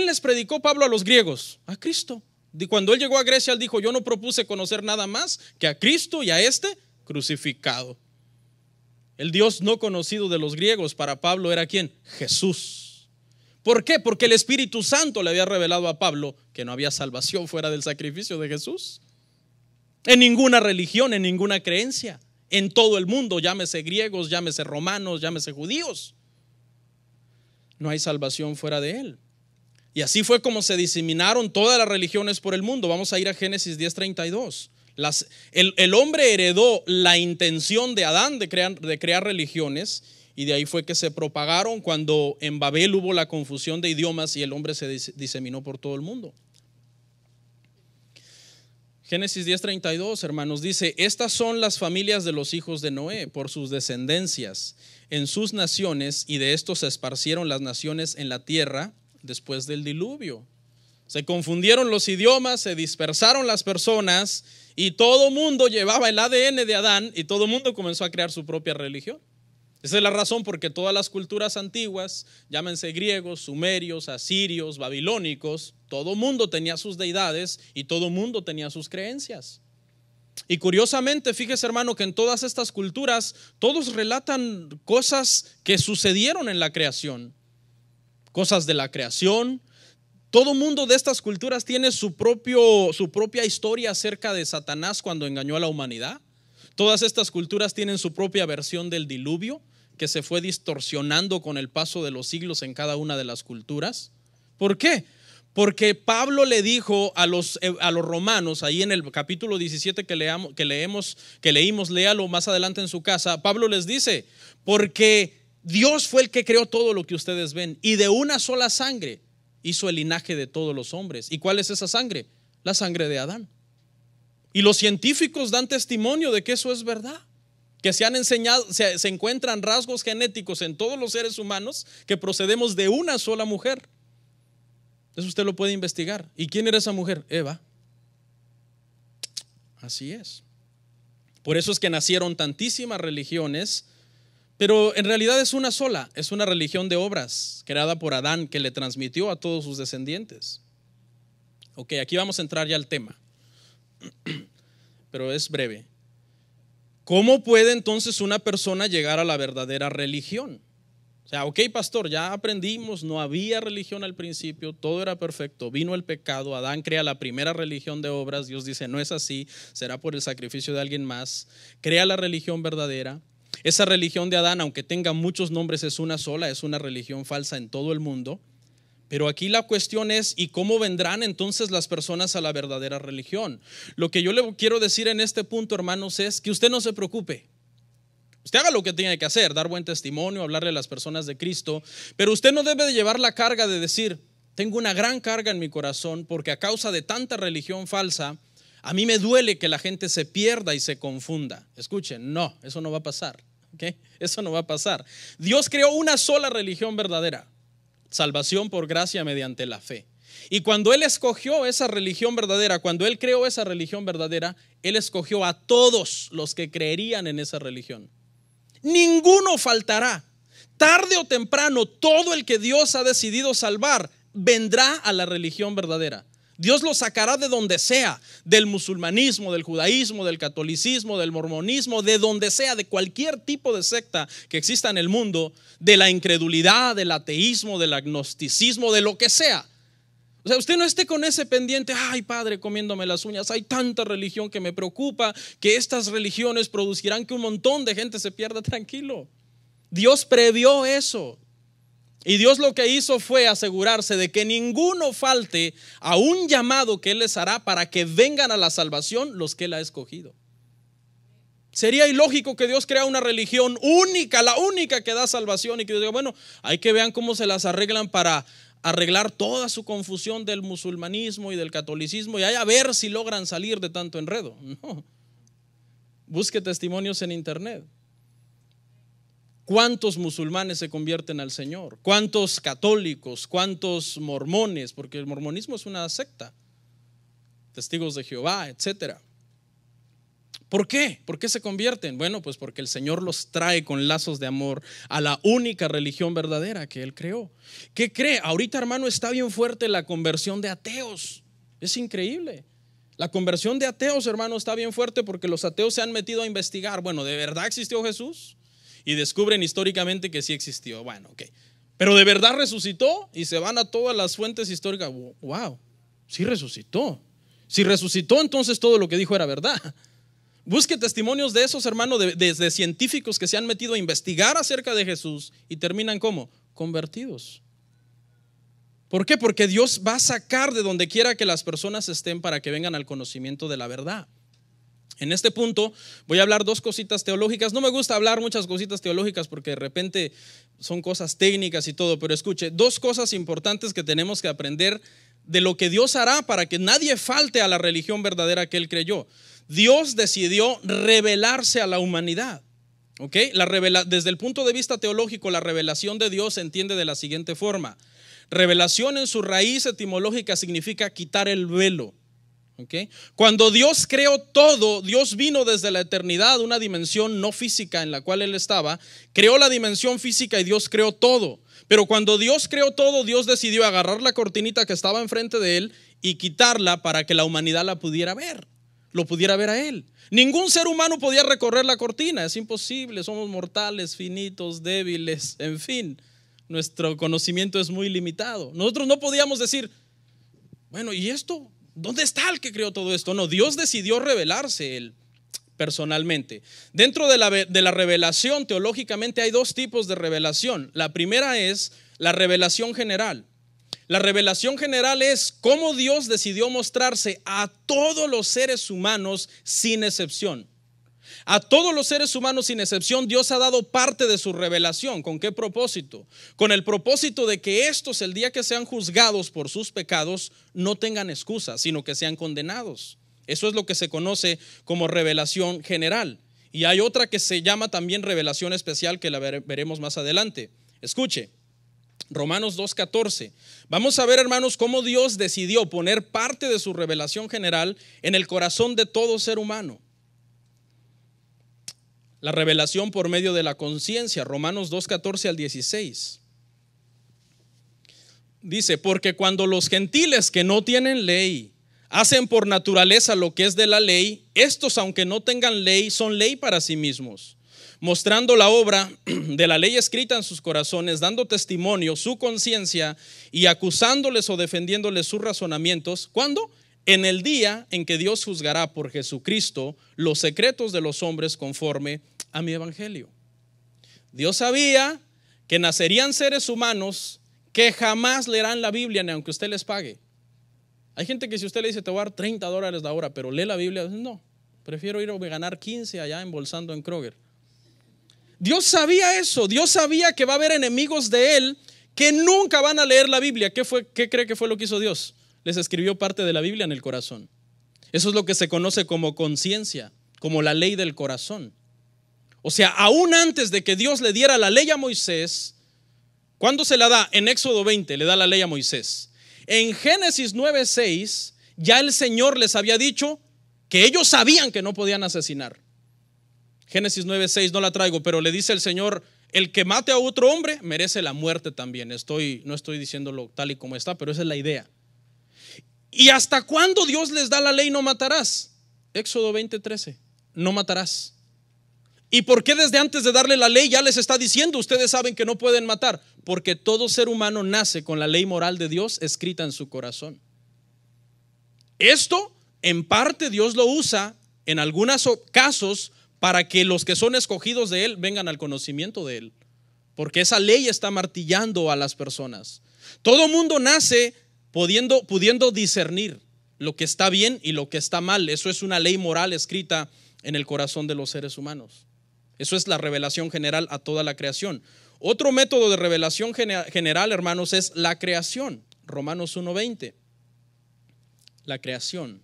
les predicó Pablo a los griegos? A Cristo. Cuando él llegó a Grecia, él dijo: yo no propuse conocer nada más que a Cristo y a este crucificado. El Dios no conocido de los griegos para Pablo era ¿quién? Jesús. ¿Por qué? Porque el Espíritu Santo le había revelado a Pablo que no había salvación fuera del sacrificio de Jesús. En ninguna religión, en ninguna creencia, en todo el mundo, llámese griegos, llámese romanos, llámese judíos, no hay salvación fuera de él. Y así fue como se diseminaron todas las religiones por el mundo. Vamos a ir a Génesis 10:32. El hombre heredó la intención de Adán de crear religiones, y de ahí fue que se propagaron cuando en Babel hubo la confusión de idiomas y el hombre se diseminó por todo el mundo. Génesis 10:32, hermanos, dice: estas son las familias de los hijos de Noé por sus descendencias en sus naciones, y de estos se esparcieron las naciones en la tierra después del diluvio. Se confundieron los idiomas, se dispersaron las personas, y todo mundo llevaba el ADN de Adán, y todo mundo comenzó a crear su propia religión. Esa es la razón por que todas las culturas antiguas, llámense griegos, sumerios, asirios, babilónicos, todo mundo tenía sus deidades y todo mundo tenía sus creencias. Y curiosamente, fíjese, hermano, que en todas estas culturas todos relatan cosas que sucedieron en la creación, cosas de la creación. Todo mundo de estas culturas tiene su propia historia acerca de Satanás cuando engañó a la humanidad. Todas estas culturas tienen su propia versión del diluvio, que se fue distorsionando con el paso de los siglos en cada una de las culturas. ¿Por qué? Porque Pablo le dijo a los romanos, ahí en el capítulo 17 que leímos, léalo más adelante en su casa. Pablo les dice: porque Dios fue el que creó todo lo que ustedes ven, y de una sola sangre hizo el linaje de todos los hombres. ¿Y cuál es esa sangre? La sangre de Adán. Y los científicos dan testimonio de que eso es verdad, que se han enseñado, se encuentran rasgos genéticos en todos los seres humanos que procedemos de una sola mujer. Eso usted lo puede investigar. ¿Y quién era esa mujer? Eva. Así es. Por eso es que nacieron tantísimas religiones, pero en realidad es una sola, es una religión de obras creada por Adán, que le transmitió a todos sus descendientes. Ok, aquí vamos a entrar ya al tema, pero es breve. ¿Cómo puede entonces una persona llegar a la verdadera religión? O sea, ok, pastor, ya aprendimos, no había religión al principio, todo era perfecto, vino el pecado, Adán crea la primera religión de obras, Dios dice, no es así, será por el sacrificio de alguien más, crea la religión verdadera. Esa religión de Adán, aunque tenga muchos nombres, es una sola, es una religión falsa en todo el mundo. Pero aquí la cuestión es, ¿y cómo vendrán entonces las personas a la verdadera religión? Lo que yo le quiero decir en este punto, hermanos, es que usted no se preocupe. Usted haga lo que tiene que hacer, dar buen testimonio, hablarle a las personas de Cristo, pero usted no debe de llevar la carga de decir, tengo una gran carga en mi corazón porque a causa de tanta religión falsa, a mí me duele que la gente se pierda y se confunda. Escuchen, no, eso no va a pasar, ¿okay? Eso no va a pasar. Dios creó una sola religión verdadera, salvación por gracia mediante la fe. Y cuando Él escogió esa religión verdadera, cuando Él creó esa religión verdadera, Él escogió a todos los que creerían en esa religión. Ninguno faltará. Tarde o temprano, todo el que Dios ha decidido salvar vendrá a la religión verdadera. Dios lo sacará de donde sea, del musulmanismo, del judaísmo, del catolicismo, del mormonismo, de donde sea, de cualquier tipo de secta que exista en el mundo, de la incredulidad, del ateísmo, del agnosticismo, de lo que sea. O sea, usted no esté con ese pendiente, ay padre, comiéndome las uñas, hay tanta religión que me preocupa, que estas religiones producirán que un montón de gente se pierda. Tranquilo, Dios previó eso. Y Dios lo que hizo fue asegurarse de que ninguno falte a un llamado que Él les hará para que vengan a la salvación los que Él ha escogido. Sería ilógico que Dios crea una religión única, la única que da salvación, y que Dios diga, bueno, hay que vean cómo se las arreglan para arreglar toda su confusión del musulmanismo y del catolicismo y a ver si logran salir de tanto enredo. No. Busque testimonios en internet. ¿Cuántos musulmanes se convierten al Señor? ¿Cuántos católicos? ¿Cuántos mormones? Porque el mormonismo es una secta. Testigos de Jehová, etcétera. ¿Por qué? ¿Por qué se convierten? Bueno, pues porque el Señor los trae con lazos de amor a la única religión verdadera que Él creó. ¿Qué cree? Ahorita, hermano, está bien fuerte la conversión de ateos. Es increíble. La conversión de ateos, hermano, está bien fuerte porque los ateos se han metido a investigar. Bueno, ¿de verdad existió Jesús? Y descubren históricamente que sí existió. Bueno, ok. Pero ¿de verdad resucitó? Y se van a todas las fuentes históricas. Wow, sí resucitó. Si resucitó, entonces todo lo que dijo era verdad. Busque testimonios de esos, hermanos, de científicos que se han metido a investigar acerca de Jesús y terminan como convertidos. ¿Por qué? Porque Dios va a sacar de donde quiera que las personas estén para que vengan al conocimiento de la verdad. En este punto voy a hablar dos cositas teológicas. No me gusta hablar muchas cositas teológicas porque de repente son cosas técnicas y todo, pero escuche, dos cosas importantes que tenemos que aprender de lo que Dios hará para que nadie falte a la religión verdadera que Él creyó. Dios decidió revelarse a la humanidad. ¿Okay? Desde el punto de vista teológico, la revelación de Dios se entiende de la siguiente forma. Revelación en su raíz etimológica significa quitar el velo. ¿Okay? Cuando Dios creó todo, Dios vino desde la eternidad, una dimensión no física en la cual Él estaba, creó la dimensión física y Dios creó todo. Pero cuando Dios creó todo, Dios decidió agarrar la cortinita que estaba enfrente de Él y quitarla para que la humanidad la pudiera ver, lo pudiera ver a Él. Ningún ser humano podía recorrer la cortina, es imposible, somos mortales, finitos, débiles, en fin, nuestro conocimiento es muy limitado. Nosotros no podíamos decir, bueno, ¿y esto? ¿Dónde está el que creó todo esto? No, Dios decidió revelarse Él personalmente. Dentro de la revelación, teológicamente hay dos tipos de revelación. La primera es la revelación general. La revelación general es cómo Dios decidió mostrarse a todos los seres humanos sin excepción. A todos los seres humanos sin excepción Dios ha dado parte de su revelación. ¿Con qué propósito? Con el propósito de que estos, el día que sean juzgados por sus pecados, no tengan excusa, sino que sean condenados. Eso es lo que se conoce como revelación general. Y hay otra que se llama también revelación especial, que la veremos más adelante. Escuche, Romanos 2:14. Vamos a ver, hermanos, cómo Dios decidió poner parte de su revelación general en el corazón de todo ser humano. La revelación por medio de la conciencia, Romanos 2:14 al 16. Dice, porque cuando los gentiles que no tienen ley hacen por naturaleza lo que es de la ley, estos, aunque no tengan ley, son ley para sí mismos, mostrando la obra de la ley escrita en sus corazones, dando testimonio su conciencia y acusándoles o defendiéndoles sus razonamientos. ¿Cuándo? En el día en que Dios juzgará por Jesucristo los secretos de los hombres conforme a mi evangelio. Dios sabía que nacerían seres humanos que jamás leerán la Biblia ni aunque usted les pague. Hay gente que si usted le dice te voy a dar $30 la hora, pero lee la Biblia, no, prefiero ir a ganar 15 allá embolsando en Kroger. Dios sabía eso, Dios sabía que va a haber enemigos de él que nunca van a leer la Biblia. ¿Qué cree que fue lo que hizo Dios? Les escribió parte de la Biblia en el corazón. Eso es lo que se conoce como conciencia, como la ley del corazón. O sea, aún antes de que Dios le diera la ley a Moisés, ¿cuándo se la da? En Éxodo 20 le da la ley a Moisés. En Génesis 9:6 ya el Señor les había dicho que ellos sabían que no podían asesinar. Génesis 9:6 no la traigo, pero le dice el Señor, el que mate a otro hombre merece la muerte también. No estoy diciéndolo tal y como está, pero esa es la idea. ¿Y hasta cuándo Dios les da la ley no matarás? Éxodo 20:13, no matarás. ¿Y por qué desde antes de darle la ley ya les está diciendo ustedes saben que no pueden matar? Porque todo ser humano nace con la ley moral de Dios escrita en su corazón. Esto en parte Dios lo usa en algunos casos para que los que son escogidos de él vengan al conocimiento de él, porque esa ley está martillando a las personas. Todo mundo nace pudiendo discernir lo que está bien y lo que está mal. Eso es una ley moral escrita en el corazón de los seres humanos. Eso es la revelación general a toda la creación. Otro método de revelación general, hermanos, es la creación. Romanos 1:20. La creación.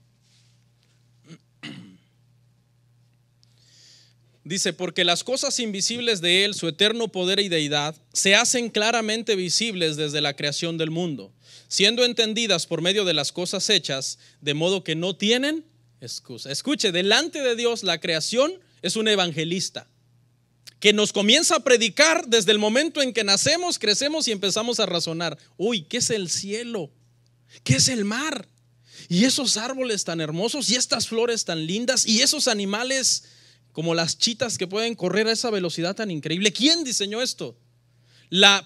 Dice, porque las cosas invisibles de él, su eterno poder y deidad, se hacen claramente visibles desde la creación del mundo, siendo entendidas por medio de las cosas hechas, de modo que no tienen excusa. Escuche, delante de Dios la creación es un evangelista que nos comienza a predicar desde el momento en que nacemos, crecemos y empezamos a razonar. Uy, ¿qué es el cielo? ¿Qué es el mar? Y esos árboles tan hermosos y estas flores tan lindas y esos animales como las chitas que pueden correr a esa velocidad tan increíble. ¿Quién diseñó esto?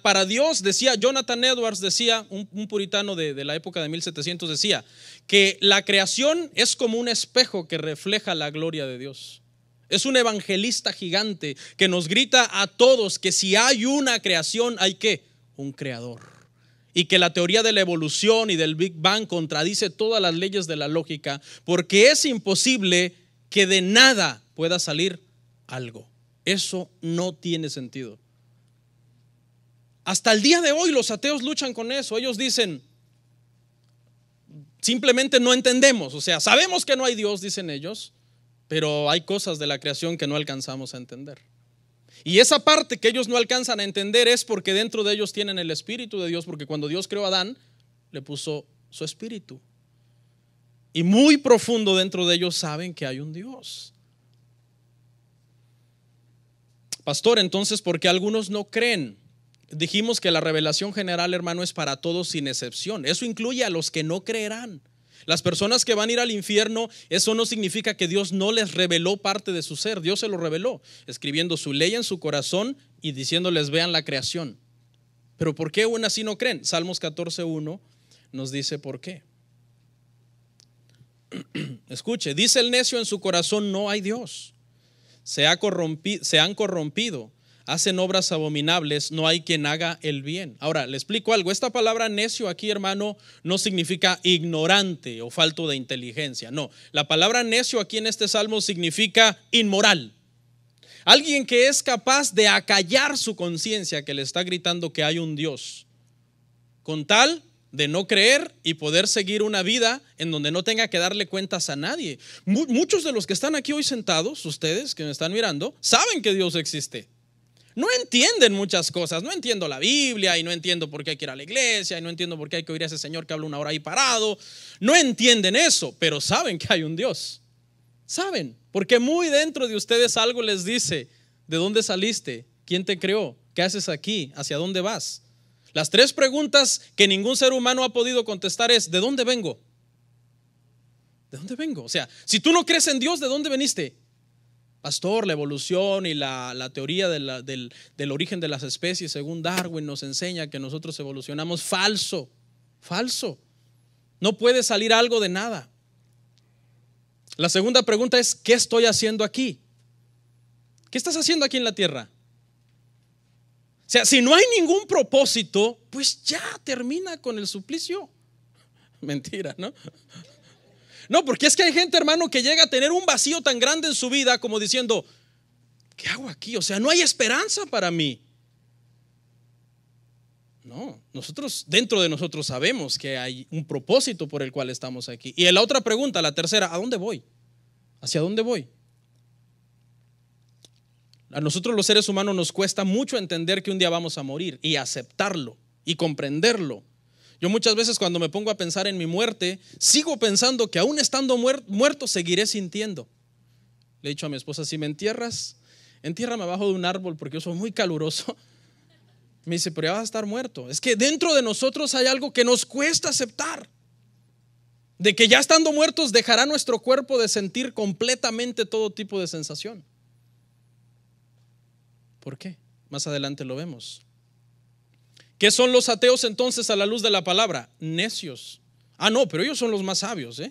Para Dios, decía Jonathan Edwards, decía un puritano de la época de 1700, decía que la creación es como un espejo que refleja la gloria de Dios. Es un evangelista gigante que nos grita a todos que si hay una creación, hay ¿qué? Un creador. Y que la teoría de la evolución y del Big Bang contradice todas las leyes de la lógica, porque es imposible que de nada pueda salir algo. Eso no tiene sentido. Hasta el día de hoy los ateos luchan con eso. Ellos dicen, simplemente no entendemos. O sea, sabemos que no hay Dios, dicen ellos, pero hay cosas de la creación que no alcanzamos a entender. Y esa parte que ellos no alcanzan a entender es porque dentro de ellos tienen el Espíritu de Dios, porque cuando Dios creó a Adán, le puso su Espíritu. Y muy profundo dentro de ellos saben que hay un Dios. Pastor, entonces, ¿por qué algunos no creen? Dijimos que la revelación general, hermano, es para todos sin excepción. Eso incluye a los que no creerán. Las personas que van a ir al infierno, eso no significa que Dios no les reveló parte de su ser. Dios se lo reveló, escribiendo su ley en su corazón y diciéndoles vean la creación. Pero ¿por qué aún así no creen? Salmos 14:1 nos dice por qué. Escuche, dice el necio en su corazón no hay Dios. Se han corrompido, hacen obras abominables, no hay quien haga el bien. Ahora, le explico algo. Esta palabra necio aquí, hermano, no significa ignorante o falto de inteligencia. No, la palabra necio aquí en este salmo significa inmoral. Alguien que es capaz de acallar su conciencia que le está gritando que hay un Dios, con tal de no creer y poder seguir una vida en donde no tenga que darle cuentas a nadie. Muchos de los que están aquí hoy sentados, ustedes que me están mirando, saben que Dios existe. No entienden muchas cosas, no entiendo la Biblia y no entiendo por qué hay que ir a la iglesia y no entiendo por qué hay que oír a ese señor que habla una hora ahí parado. No entienden eso, pero saben que hay un Dios. Saben, porque muy dentro de ustedes algo les dice, ¿de dónde saliste? ¿Quién te creó? ¿Qué haces aquí? ¿Hacia dónde vas? Las 3 preguntas que ningún ser humano ha podido contestar es: ¿de dónde vengo? ¿De dónde vengo? O sea, si tú no crees en Dios, ¿de dónde veniste? Pastor, la evolución y la teoría del origen de las especies según Darwin nos enseña que nosotros evolucionamos. Falso, falso. No puede salir algo de nada. La segunda pregunta es: ¿qué estoy haciendo aquí? ¿Qué estás haciendo aquí en la tierra? O sea, si no hay ningún propósito, pues ya termina con el suplicio. Mentira, ¿no? No, porque es que hay gente, hermano, que llega a tener un vacío tan grande en su vida como diciendo: ¿qué hago aquí? O sea, no hay esperanza para mí. No, nosotros, dentro de nosotros sabemos que hay un propósito por el cual estamos aquí. Y la otra pregunta, la tercera: ¿a dónde voy? ¿Hacia dónde voy? A nosotros los seres humanos nos cuesta mucho entender que un día vamos a morir y aceptarlo y comprenderlo. Yo muchas veces cuando me pongo a pensar en mi muerte, sigo pensando que aún estando muerto seguiré sintiendo. Le he dicho a mi esposa: si me entierras, entiérrame abajo de un árbol porque yo soy muy caluroso. Me dice: pero ya vas a estar muerto. Es que dentro de nosotros hay algo que nos cuesta aceptar, de que ya estando muertos dejará nuestro cuerpo de sentir completamente todo tipo de sensación. ¿Por qué? Más adelante lo vemos. ¿Qué son los ateos entonces a la luz de la palabra? Necios. No, pero ellos son los más sabios,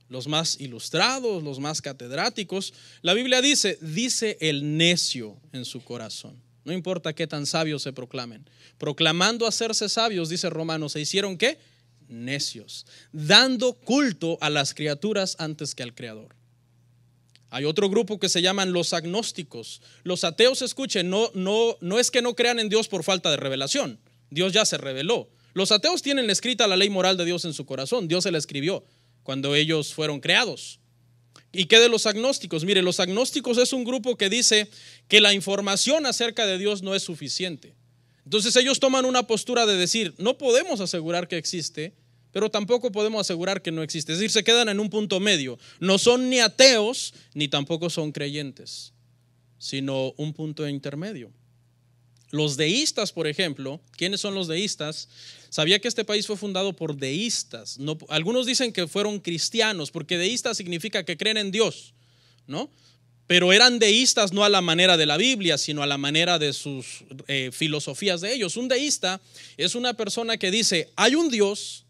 los más ilustrados, los más catedráticos. La Biblia dice el necio en su corazón. No importa qué tan sabios se proclamen. Proclamando hacerse sabios, dice Romanos, ¿se hicieron qué? Necios, dando culto a las criaturas antes que al Creador. Hay otro grupo que se llaman los agnósticos. Los ateos, escuchen, no es que no crean en Dios por falta de revelación. Dios ya se reveló. Los ateos tienen escrita la ley moral de Dios en su corazón. Dios se la escribió cuando ellos fueron creados. ¿Y qué de los agnósticos? Mire, los agnósticos es un grupo que dice que la información acerca de Dios no es suficiente. Entonces ellos toman una postura de decir: no podemos asegurar que existe, pero tampoco podemos asegurar que no existe. Es decir, se quedan en un punto medio. No son ni ateos ni tampoco son creyentes, sino un punto intermedio. Los deístas, por ejemplo, ¿quiénes son los deístas? Sabía que este país fue fundado por deístas. No, algunos dicen que fueron cristianos, porque deísta significa que creen en Dios, ¿no? Pero eran deístas no a la manera de la Biblia, sino a la manera de sus filosofías de ellos. Un deísta es una persona que dice: hay un Dios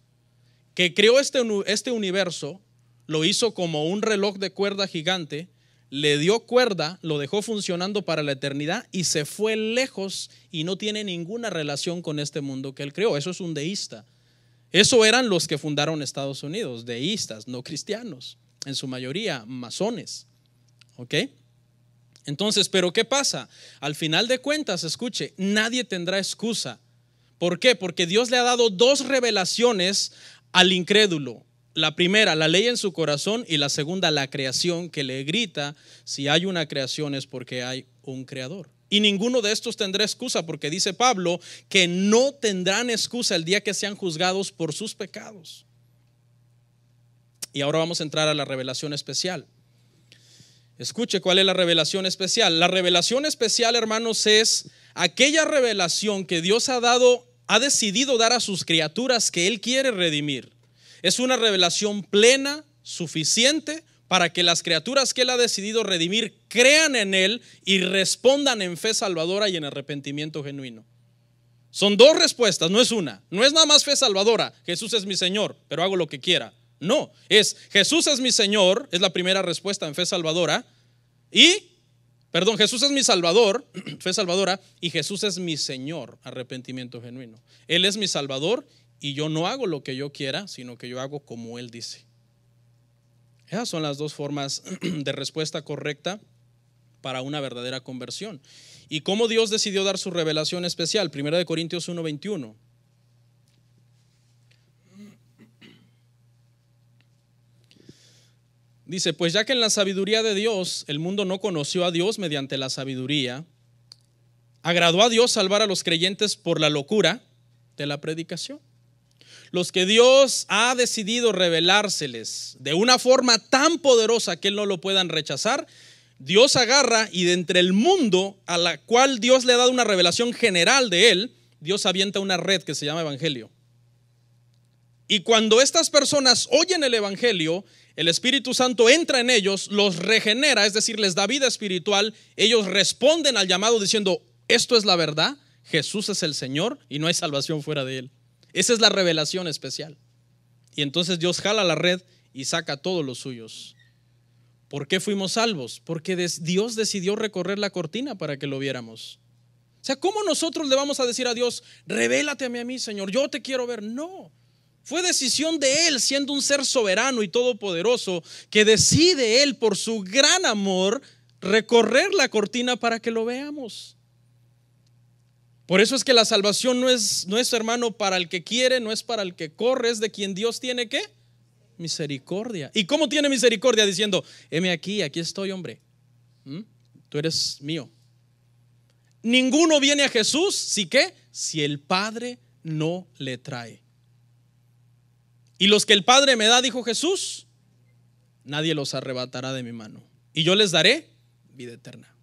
que creó este universo, lo hizo como un reloj de cuerda gigante, le dio cuerda, lo dejó funcionando para la eternidad y se fue lejos y no tiene ninguna relación con este mundo que él creó. Eso es un deísta. Eso eran los que fundaron Estados Unidos, deístas, no cristianos, en su mayoría masones. ¿Ok? Entonces, ¿pero qué pasa? Al final de cuentas, escuche, nadie tendrá excusa. ¿Por qué? Porque Dios le ha dado 2 revelaciones al incrédulo. La primera, la ley en su corazón, y la segunda, la creación, que le grita: si hay una creación es porque hay un creador. Y ninguno de estos tendrá excusa, porque dice Pablo que no tendrán excusa el día que sean juzgados por sus pecados. Y ahora vamos a entrar a la revelación especial. Escuche cuál es la revelación especial. La revelación especial, hermanos, es aquella revelación que Dios ha decidido dar a sus criaturas que Él quiere redimir. Es una revelación plena, suficiente para que las criaturas que Él ha decidido redimir crean en Él y respondan en fe salvadora y en arrepentimiento genuino. Son 2 respuestas, no es una. No es nada más fe salvadora: Jesús es mi Señor, pero hago lo que quiera. No, es Jesús es mi Señor, es la primera respuesta en fe salvadora. Jesús es mi Salvador, fe salvadora, y Jesús es mi Señor, arrepentimiento genuino. Él es mi Salvador y yo no hago lo que yo quiera, sino que yo hago como Él dice. Esas son las 2 formas de respuesta correcta para una verdadera conversión. ¿Y cómo Dios decidió dar su revelación especial? 1 Corintios 1:21. Dice: pues ya que en la sabiduría de Dios el mundo no conoció a Dios mediante la sabiduría, agradó a Dios salvar a los creyentes por la locura de la predicación. Los que Dios ha decidido revelárseles de una forma tan poderosa que no lo puedan rechazar, Dios agarra y de entre el mundo a la cual Dios le ha dado una revelación general de Él, Dios avienta una red que se llama evangelio. Y cuando estas personas oyen el evangelio, el Espíritu Santo entra en ellos, los regenera, es decir, les da vida espiritual. Ellos responden al llamado diciendo: esto es la verdad, Jesús es el Señor y no hay salvación fuera de Él. Esa es la revelación especial. Y entonces Dios jala la red y saca a todos los suyos. ¿Por qué fuimos salvos? Porque Dios decidió recorrer la cortina para que lo viéramos. O sea, ¿cómo nosotros le vamos a decir a Dios: revélate a mí, Señor, yo te quiero ver? No. Fue decisión de Él, siendo un ser soberano y todopoderoso, que decide Él, por su gran amor, recorrer la cortina para que lo veamos. Por eso es que la salvación no es, hermano, para el que quiere, no es para el que corre, es de quien Dios tiene ¿qué? Misericordia. ¿Y cómo tiene misericordia? Diciendo: heme aquí estoy, hombre. Tú eres mío. Ninguno viene a Jesús, ¿sí qué? Si el Padre no le trae. Y los que el Padre me da, dijo Jesús, nadie los arrebatará de mi mano. Y yo les daré vida eterna.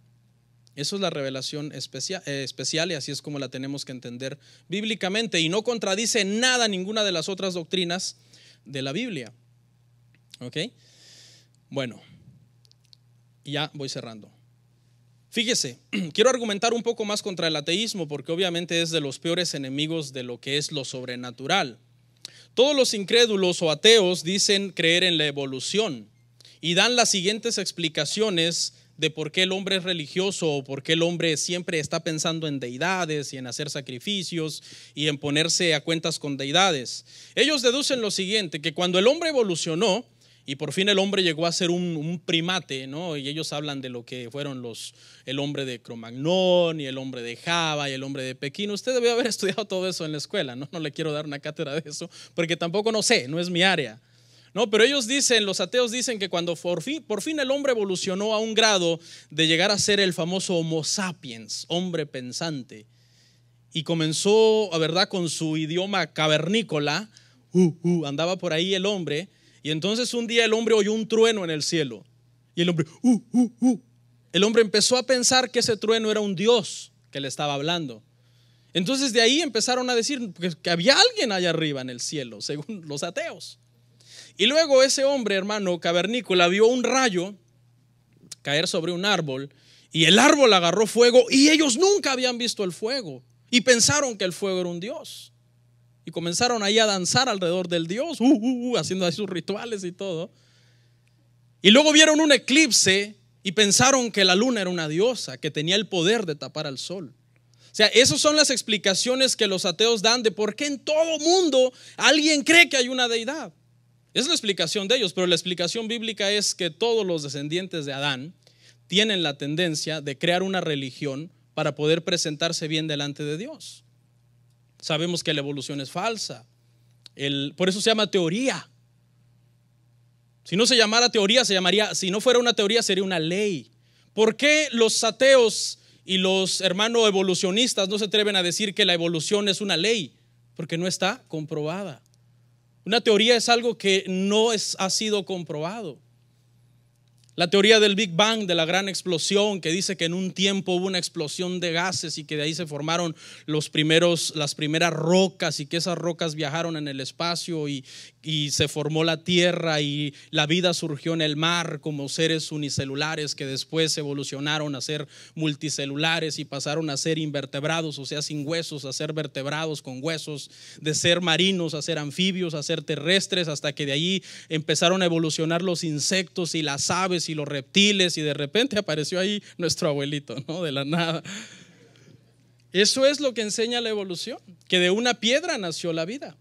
Eso es la revelación especial y así es como la tenemos que entender bíblicamente. Y no contradice nada ninguna de las otras doctrinas de la Biblia. ¿Ok? Bueno, ya voy cerrando. Fíjese, quiero argumentar un poco más contra el ateísmo, porque obviamente es de los peores enemigos de lo que es lo sobrenatural. Todos los incrédulos o ateos dicen creer en la evolución y dan las siguientes explicaciones de por qué el hombre es religioso o por qué el hombre siempre está pensando en deidades y en hacer sacrificios y en ponerse a cuentas con deidades. Ellos deducen lo siguiente: que cuando el hombre evolucionó y por fin el hombre llegó a ser un primate, ¿no? Y ellos hablan de lo que fueron el hombre de Cromagnon y el hombre de Java y el hombre de Pekín. Usted debe haber estudiado todo eso en la escuela, ¿no? No le quiero dar una cátedra de eso porque tampoco no sé, no es mi área. No, pero ellos dicen, los ateos dicen que cuando por fin el hombre evolucionó a un grado de llegar a ser el famoso Homo sapiens, hombre pensante, y comenzó, a verdad, con su idioma cavernícola, andaba por ahí el hombre. Y entonces un día el hombre oyó un trueno en el cielo. Y el hombre, el hombre empezó a pensar que ese trueno era un Dios que le estaba hablando. Entonces de ahí empezaron a decir que había alguien allá arriba en el cielo, según los ateos. Y luego ese hombre, hermano, cavernícola, vio un rayo caer sobre un árbol y el árbol agarró fuego y ellos nunca habían visto el fuego y pensaron que el fuego era un Dios. Y comenzaron ahí a danzar alrededor del Dios, haciendo ahí sus rituales y todo. Y luego vieron un eclipse y pensaron que la luna era una diosa, que tenía el poder de tapar al sol. O sea, esas son las explicaciones que los ateos dan de por qué en todo mundo alguien cree que hay una deidad. Esa es la explicación de ellos, pero la explicación bíblica es que todos los descendientes de Adán tienen la tendencia de crear una religión para poder presentarse bien delante de Dios. Sabemos que la evolución es falsa. Por eso se llama teoría. Si no se llamara teoría, si no fuera una teoría, sería una ley. ¿Por qué los ateos y los hermanos evolucionistas no se atreven a decir que la evolución es una ley? Porque no está comprobada. Una teoría es algo que no ha sido comprobado. La teoría del Big Bang, de la gran explosión, que dice que en un tiempo hubo una explosión de gases y que de ahí se formaron las primeras rocas y que esas rocas viajaron en el espacio y se formó la tierra y la vida surgió en el mar como seres unicelulares que después evolucionaron a ser multicelulares y pasaron a ser invertebrados, o sea, sin huesos, a ser vertebrados con huesos, de ser marinos a ser anfibios, a ser terrestres, hasta que de ahí empezaron a evolucionar los insectos y las aves y los reptiles y de repente apareció ahí nuestro abuelito, ¿no? De la nada. Eso es lo que enseña la evolución, que de una piedra nació la vida.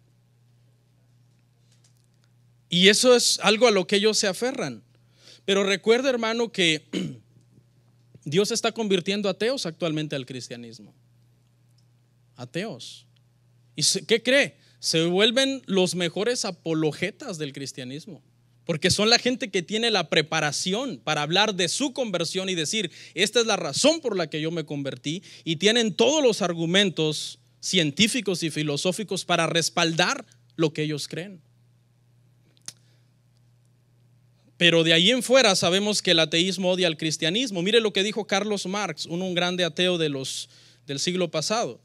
Y eso es algo a lo que ellos se aferran. Pero recuerda, hermano, que Dios está convirtiendo ateos actualmente al cristianismo. Ateos. ¿Y qué cree? Se vuelven los mejores apologetas del cristianismo. Porque son la gente que tiene la preparación para hablar de su conversión y decir, esta es la razón por la que yo me convertí, y tienen todos los argumentos científicos y filosóficos para respaldar lo que ellos creen. Pero de ahí en fuera sabemos que el ateísmo odia al cristianismo. Mire lo que dijo Carlos Marx, un grande ateo del siglo pasado.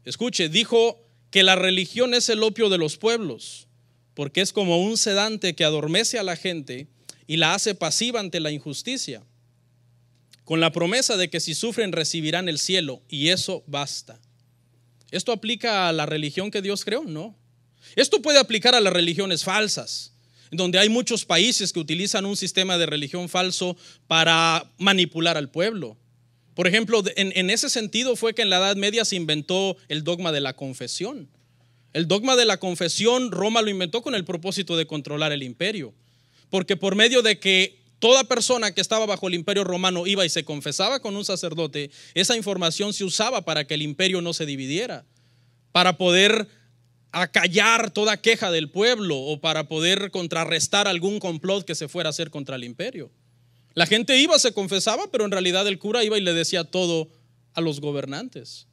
Escuche, dijo que la religión es el opio de los pueblos, porque es como un sedante que adormece a la gente y la hace pasiva ante la injusticia, con la promesa de que si sufren recibirán el cielo, y eso basta. ¿Esto aplica a la religión que Dios creó? No. Esto puede aplicar a las religiones falsas, donde hay muchos países que utilizan un sistema de religión falso para manipular al pueblo. Por ejemplo, en ese sentido fue que en la Edad Media se inventó el dogma de la confesión. El dogma de la confesión, Roma lo inventó con el propósito de controlar el imperio, porque por medio de que toda persona que estaba bajo el imperio romano iba y se confesaba con un sacerdote, esa información se usaba para que el imperio no se dividiera, para poder acallar toda queja del pueblo o para poder contrarrestar algún complot que se fuera a hacer contra el imperio. La gente iba, se confesaba, pero en realidad el cura iba y le decía todo a los gobernantes.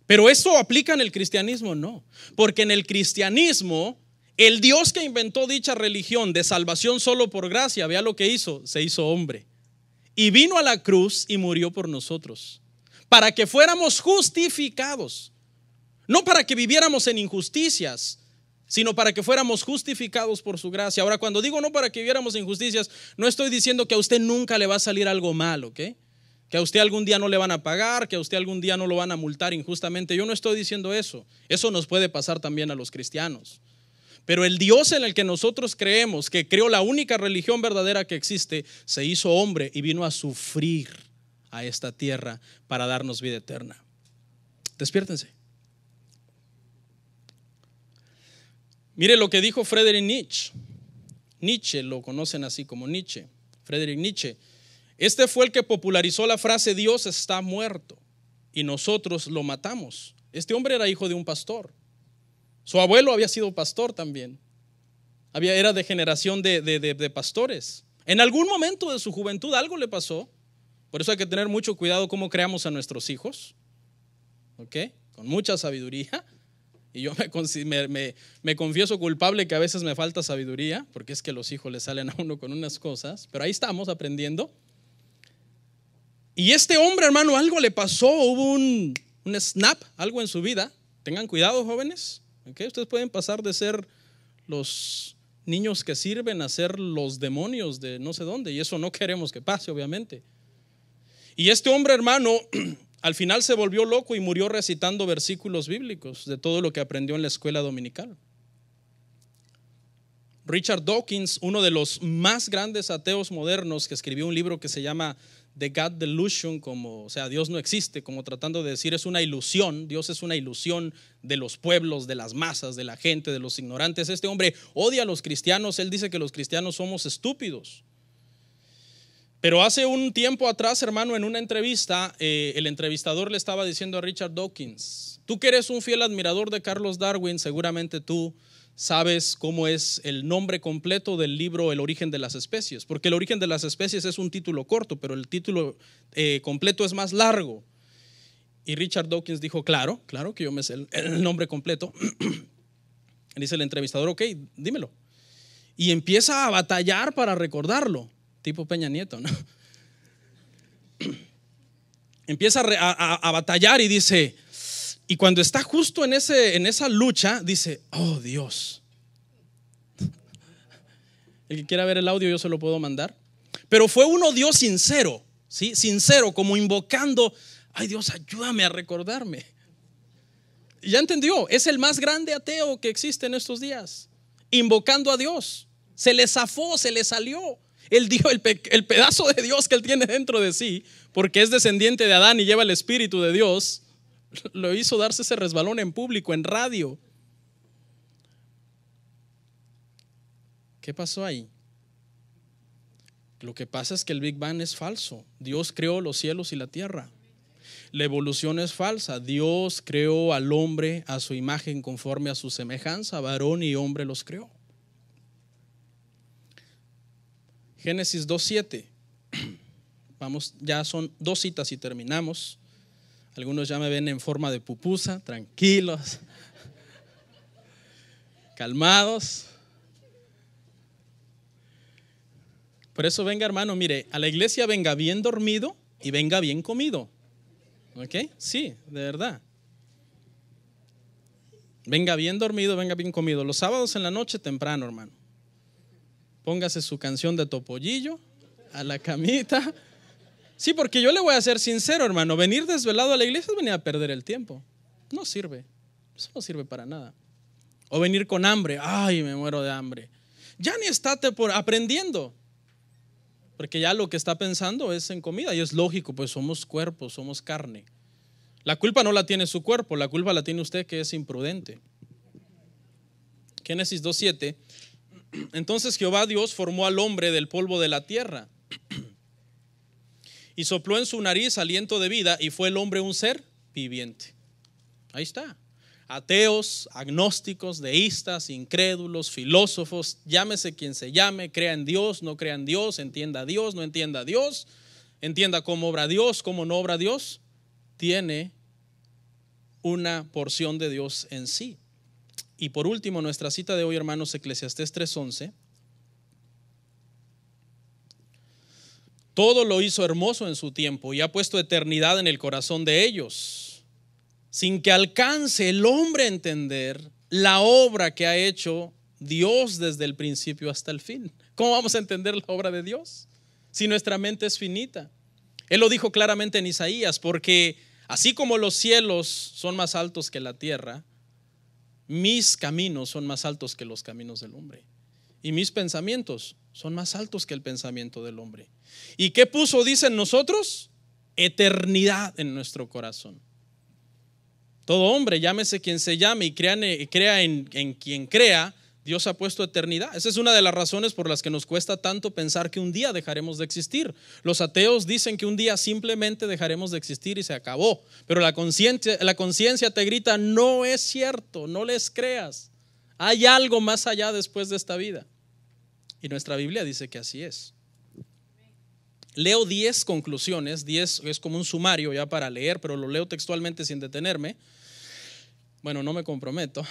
Pero ¿eso aplica en el cristianismo? No, porque en el cristianismo el Dios que inventó dicha religión de salvación solo por gracia, vea lo que hizo, se hizo hombre y vino a la cruz y murió por nosotros, para que fuéramos justificados, no para que viviéramos en injusticias, sino para que fuéramos justificados por su gracia. Ahora, cuando digo no para que viviéramos en injusticias, no estoy diciendo que a usted nunca le va a salir algo mal, ¿ok? Que a usted algún día no le van a pagar, que a usted algún día no lo van a multar injustamente. Yo no estoy diciendo eso. Eso nos puede pasar también a los cristianos. Pero el Dios en el que nosotros creemos, que creó la única religión verdadera que existe, se hizo hombre y vino a sufrir a esta tierra para darnos vida eterna. Despiértense. Mire lo que dijo Friedrich Nietzsche. Nietzsche, lo conocen así como Nietzsche. Friedrich Nietzsche. Este fue el que popularizó la frase Dios está muerto y nosotros lo matamos. Este hombre era hijo de un pastor. Su abuelo había sido pastor también. Era de generación de pastores. En algún momento de su juventud algo le pasó. Por eso hay que tener mucho cuidado cómo creamos a nuestros hijos. ¿Ok? Con mucha sabiduría. Y yo me confieso culpable que a veces me falta sabiduría, porque es que los hijos le salen a uno con unas cosas. Pero ahí estamos aprendiendo. Y este hombre, hermano, algo le pasó. Hubo un snap, algo en su vida. Tengan cuidado, jóvenes. ¿Okay? Ustedes pueden pasar de ser los niños que sirven a ser los demonios de no sé dónde, y eso no queremos que pase, obviamente. Y este hombre, hermano, al final se volvió loco y murió recitando versículos bíblicos de todo lo que aprendió en la escuela dominical. Richard Dawkins, uno de los más grandes ateos modernos, que escribió un libro que se llama The God Delusion, o sea, Dios no existe, como tratando de decir es una ilusión, Dios es una ilusión de los pueblos, de las masas, de la gente, de los ignorantes. Este hombre odia a los cristianos, él dice que los cristianos somos estúpidos. Pero hace un tiempo atrás, hermano, en una entrevista, el entrevistador le estaba diciendo a Richard Dawkins: tú que eres un fiel admirador de Carlos Darwin, seguramente tú sabes cómo es el nombre completo del libro El origen de las especies, porque El origen de las especies es un título corto, pero el título completo es más largo. Y Richard Dawkins dijo: claro que yo me sé el nombre completo. Dice el entrevistador: ok, dímelo. Y empieza a batallar para recordarlo, tipo Peña Nieto, ¿no? Empieza a batallar y dice, y cuando está justo en esa lucha, dice: oh Dios. El que quiera ver el audio yo se lo puedo mandar. Pero fue un oh Dios sincero, ¿sí? Sincero, como invocando: ay Dios, ayúdame a recordarme. Ya entendió, es el más grande ateo que existe en estos días, invocando a Dios. Se le zafó, se le salió. Él dio el pedazo de Dios que él tiene dentro de sí, porque es descendiente de Adán y lleva el Espíritu de Dios. Lo hizo darse ese resbalón en público, en radio. ¿Qué pasó ahí? Lo que pasa es que el Big Bang es falso. Dios creó los cielos y la tierra. La evolución es falsa. Dios creó al hombre a su imagen, conforme a su semejanza. Varón y hombre los creó. Génesis 2:7. Vamos, ya son 2 citas y terminamos. Algunos ya me ven en forma de pupusa, tranquilos, calmados. Por eso venga, hermano, mire, a la iglesia venga bien dormido y venga bien comido. ¿Ok? Sí, de verdad. Venga bien dormido, venga bien comido. Los sábados en la noche temprano, hermano. Póngase su canción de Topollillo a la camita. Sí, porque yo le voy a ser sincero, hermano. Venir desvelado a la iglesia es venir a perder el tiempo. No sirve. Eso no sirve para nada. O venir con hambre. Ay, me muero de hambre. Ya ni estate aprendiendo. Porque ya lo que está pensando es en comida. Y es lógico, pues somos cuerpo, somos carne. La culpa no la tiene su cuerpo, la culpa la tiene usted que es imprudente. Génesis 2:7. Entonces Jehová Dios formó al hombre del polvo de la tierra y sopló en su nariz aliento de vida, y fue el hombre un ser viviente. Ahí está. Ateos, agnósticos, deístas, incrédulos, filósofos, llámese quien se llame, crea en Dios, no crea en Dios, entienda a Dios, no entienda a Dios, entienda cómo obra Dios, cómo no obra Dios, tiene una porción de Dios en sí. Y por último, nuestra cita de hoy, hermanos, Eclesiastés 3:11. Todo lo hizo hermoso en su tiempo y ha puesto eternidad en el corazón de ellos, sin que alcance el hombre a entender la obra que ha hecho Dios desde el principio hasta el fin. ¿Cómo vamos a entender la obra de Dios si nuestra mente es finita? Él lo dijo claramente en Isaías, porque así como los cielos son más altos que la tierra, mis caminos son más altos que los caminos del hombre, y mis pensamientos son más altos que el pensamiento del hombre. ¿Y qué puso, dicen nosotros? Eternidad en nuestro corazón. Todo hombre, llámese quien se llame y crea en quien crea, Dios ha puesto eternidad. Esa es una de las razones por las que nos cuesta tanto pensar que un día dejaremos de existir. Los ateos dicen que un día simplemente dejaremos de existir y se acabó. Pero la conciencia te grita: no es cierto, no les creas. Hay algo más allá después de esta vida. Y nuestra Biblia dice que así es. Leo 10 conclusiones, 10 es como un sumario ya para leer, pero lo leo textualmente sin detenerme. Bueno, no me comprometo.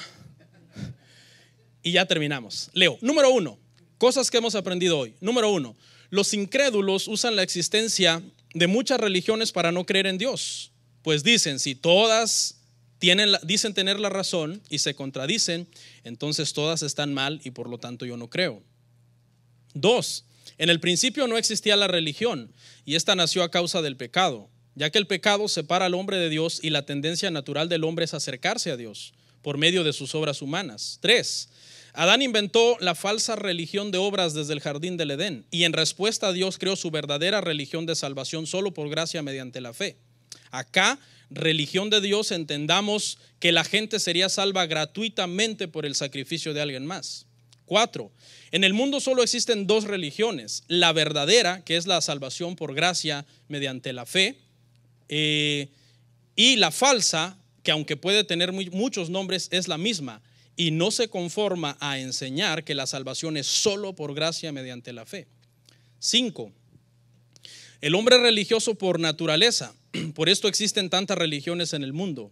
Y ya terminamos. Leo. Número 1, cosas que hemos aprendido hoy. Número 1, los incrédulos usan la existencia de muchas religiones para no creer en Dios. Pues dicen, si todas dicen tener la razón y se contradicen, entonces todas están mal y por lo tanto yo no creo. 2, en el principio no existía la religión y esta nació a causa del pecado, ya que el pecado separa al hombre de Dios y la tendencia natural del hombre es acercarse a Dios por medio de sus obras humanas. 3, Adán inventó la falsa religión de obras desde el jardín del Edén y en respuesta a Dios creó su verdadera religión de salvación solo por gracia mediante la fe. Acá, religión de Dios, entendamos que la gente sería salva gratuitamente por el sacrificio de alguien más. 4, en el mundo solo existen 2 religiones: la verdadera, que es la salvación por gracia mediante la fe, y la falsa, que aunque puede tener muchos nombres, es la misma y no se conforma a enseñar que la salvación es solo por gracia mediante la fe. 5, el hombre es religioso por naturaleza, por esto existen tantas religiones en el mundo.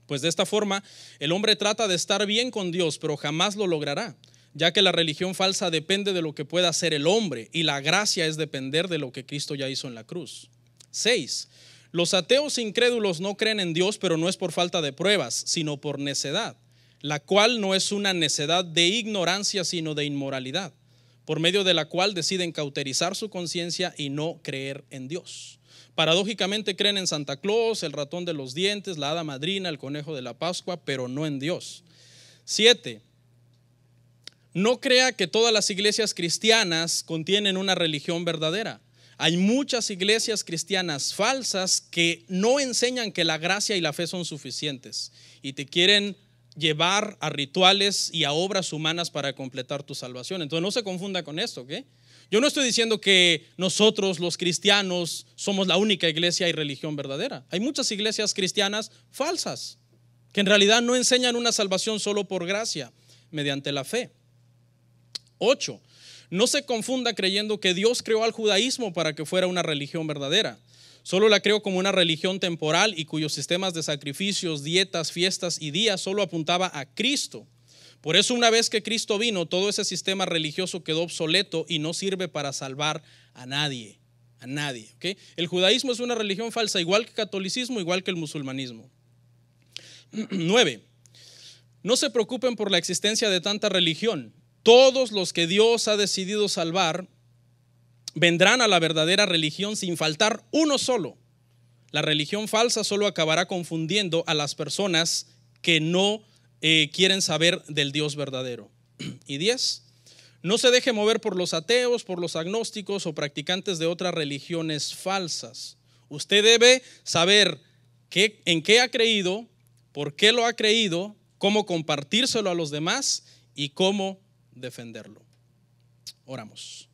Pues de esta forma, el hombre trata de estar bien con Dios, pero jamás lo logrará, ya que la religión falsa depende de lo que pueda hacer el hombre y la gracia es depender de lo que Cristo ya hizo en la cruz. 6, los ateos incrédulos no creen en Dios, pero no es por falta de pruebas, sino por necedad, la cual no es una necedad de ignorancia, sino de inmoralidad, por medio de la cual deciden cauterizar su conciencia y no creer en Dios. Paradójicamente creen en Santa Claus, el ratón de los dientes, la hada madrina, el conejo de la Pascua, pero no en Dios. 7, no crea que todas las iglesias cristianas contienen una religión verdadera. Hay muchas iglesias cristianas falsas que no enseñan que la gracia y la fe son suficientes y te quieren llevar a rituales y a obras humanas para completar tu salvación. Entonces no se confunda con esto, ¿ok? Yo no estoy diciendo que nosotros los cristianos somos la única iglesia y religión verdadera. Hay muchas iglesias cristianas falsas que en realidad no enseñan una salvación solo por gracia mediante la fe. 8, no se confunda creyendo que Dios creó al judaísmo para que fuera una religión verdadera. Solo la creó como una religión temporal y cuyos sistemas de sacrificios, dietas, fiestas y días solo apuntaba a Cristo. Por eso una vez que Cristo vino, todo ese sistema religioso quedó obsoleto y no sirve para salvar a nadie. A nadie, ¿okay? El judaísmo es una religión falsa, igual que el catolicismo, igual que el musulmanismo. 9, No se preocupen por la existencia de tanta religión. Todos los que Dios ha decidido salvar vendrán a la verdadera religión sin faltar uno solo. La religión falsa solo acabará confundiendo a las personas que no quieren saber del Dios verdadero. Y 10, no se deje mover por los ateos, por los agnósticos o practicantes de otras religiones falsas. Usted debe saber en qué ha creído, por qué lo ha creído, cómo compartírselo a los demás y cómo defenderlo. Oramos.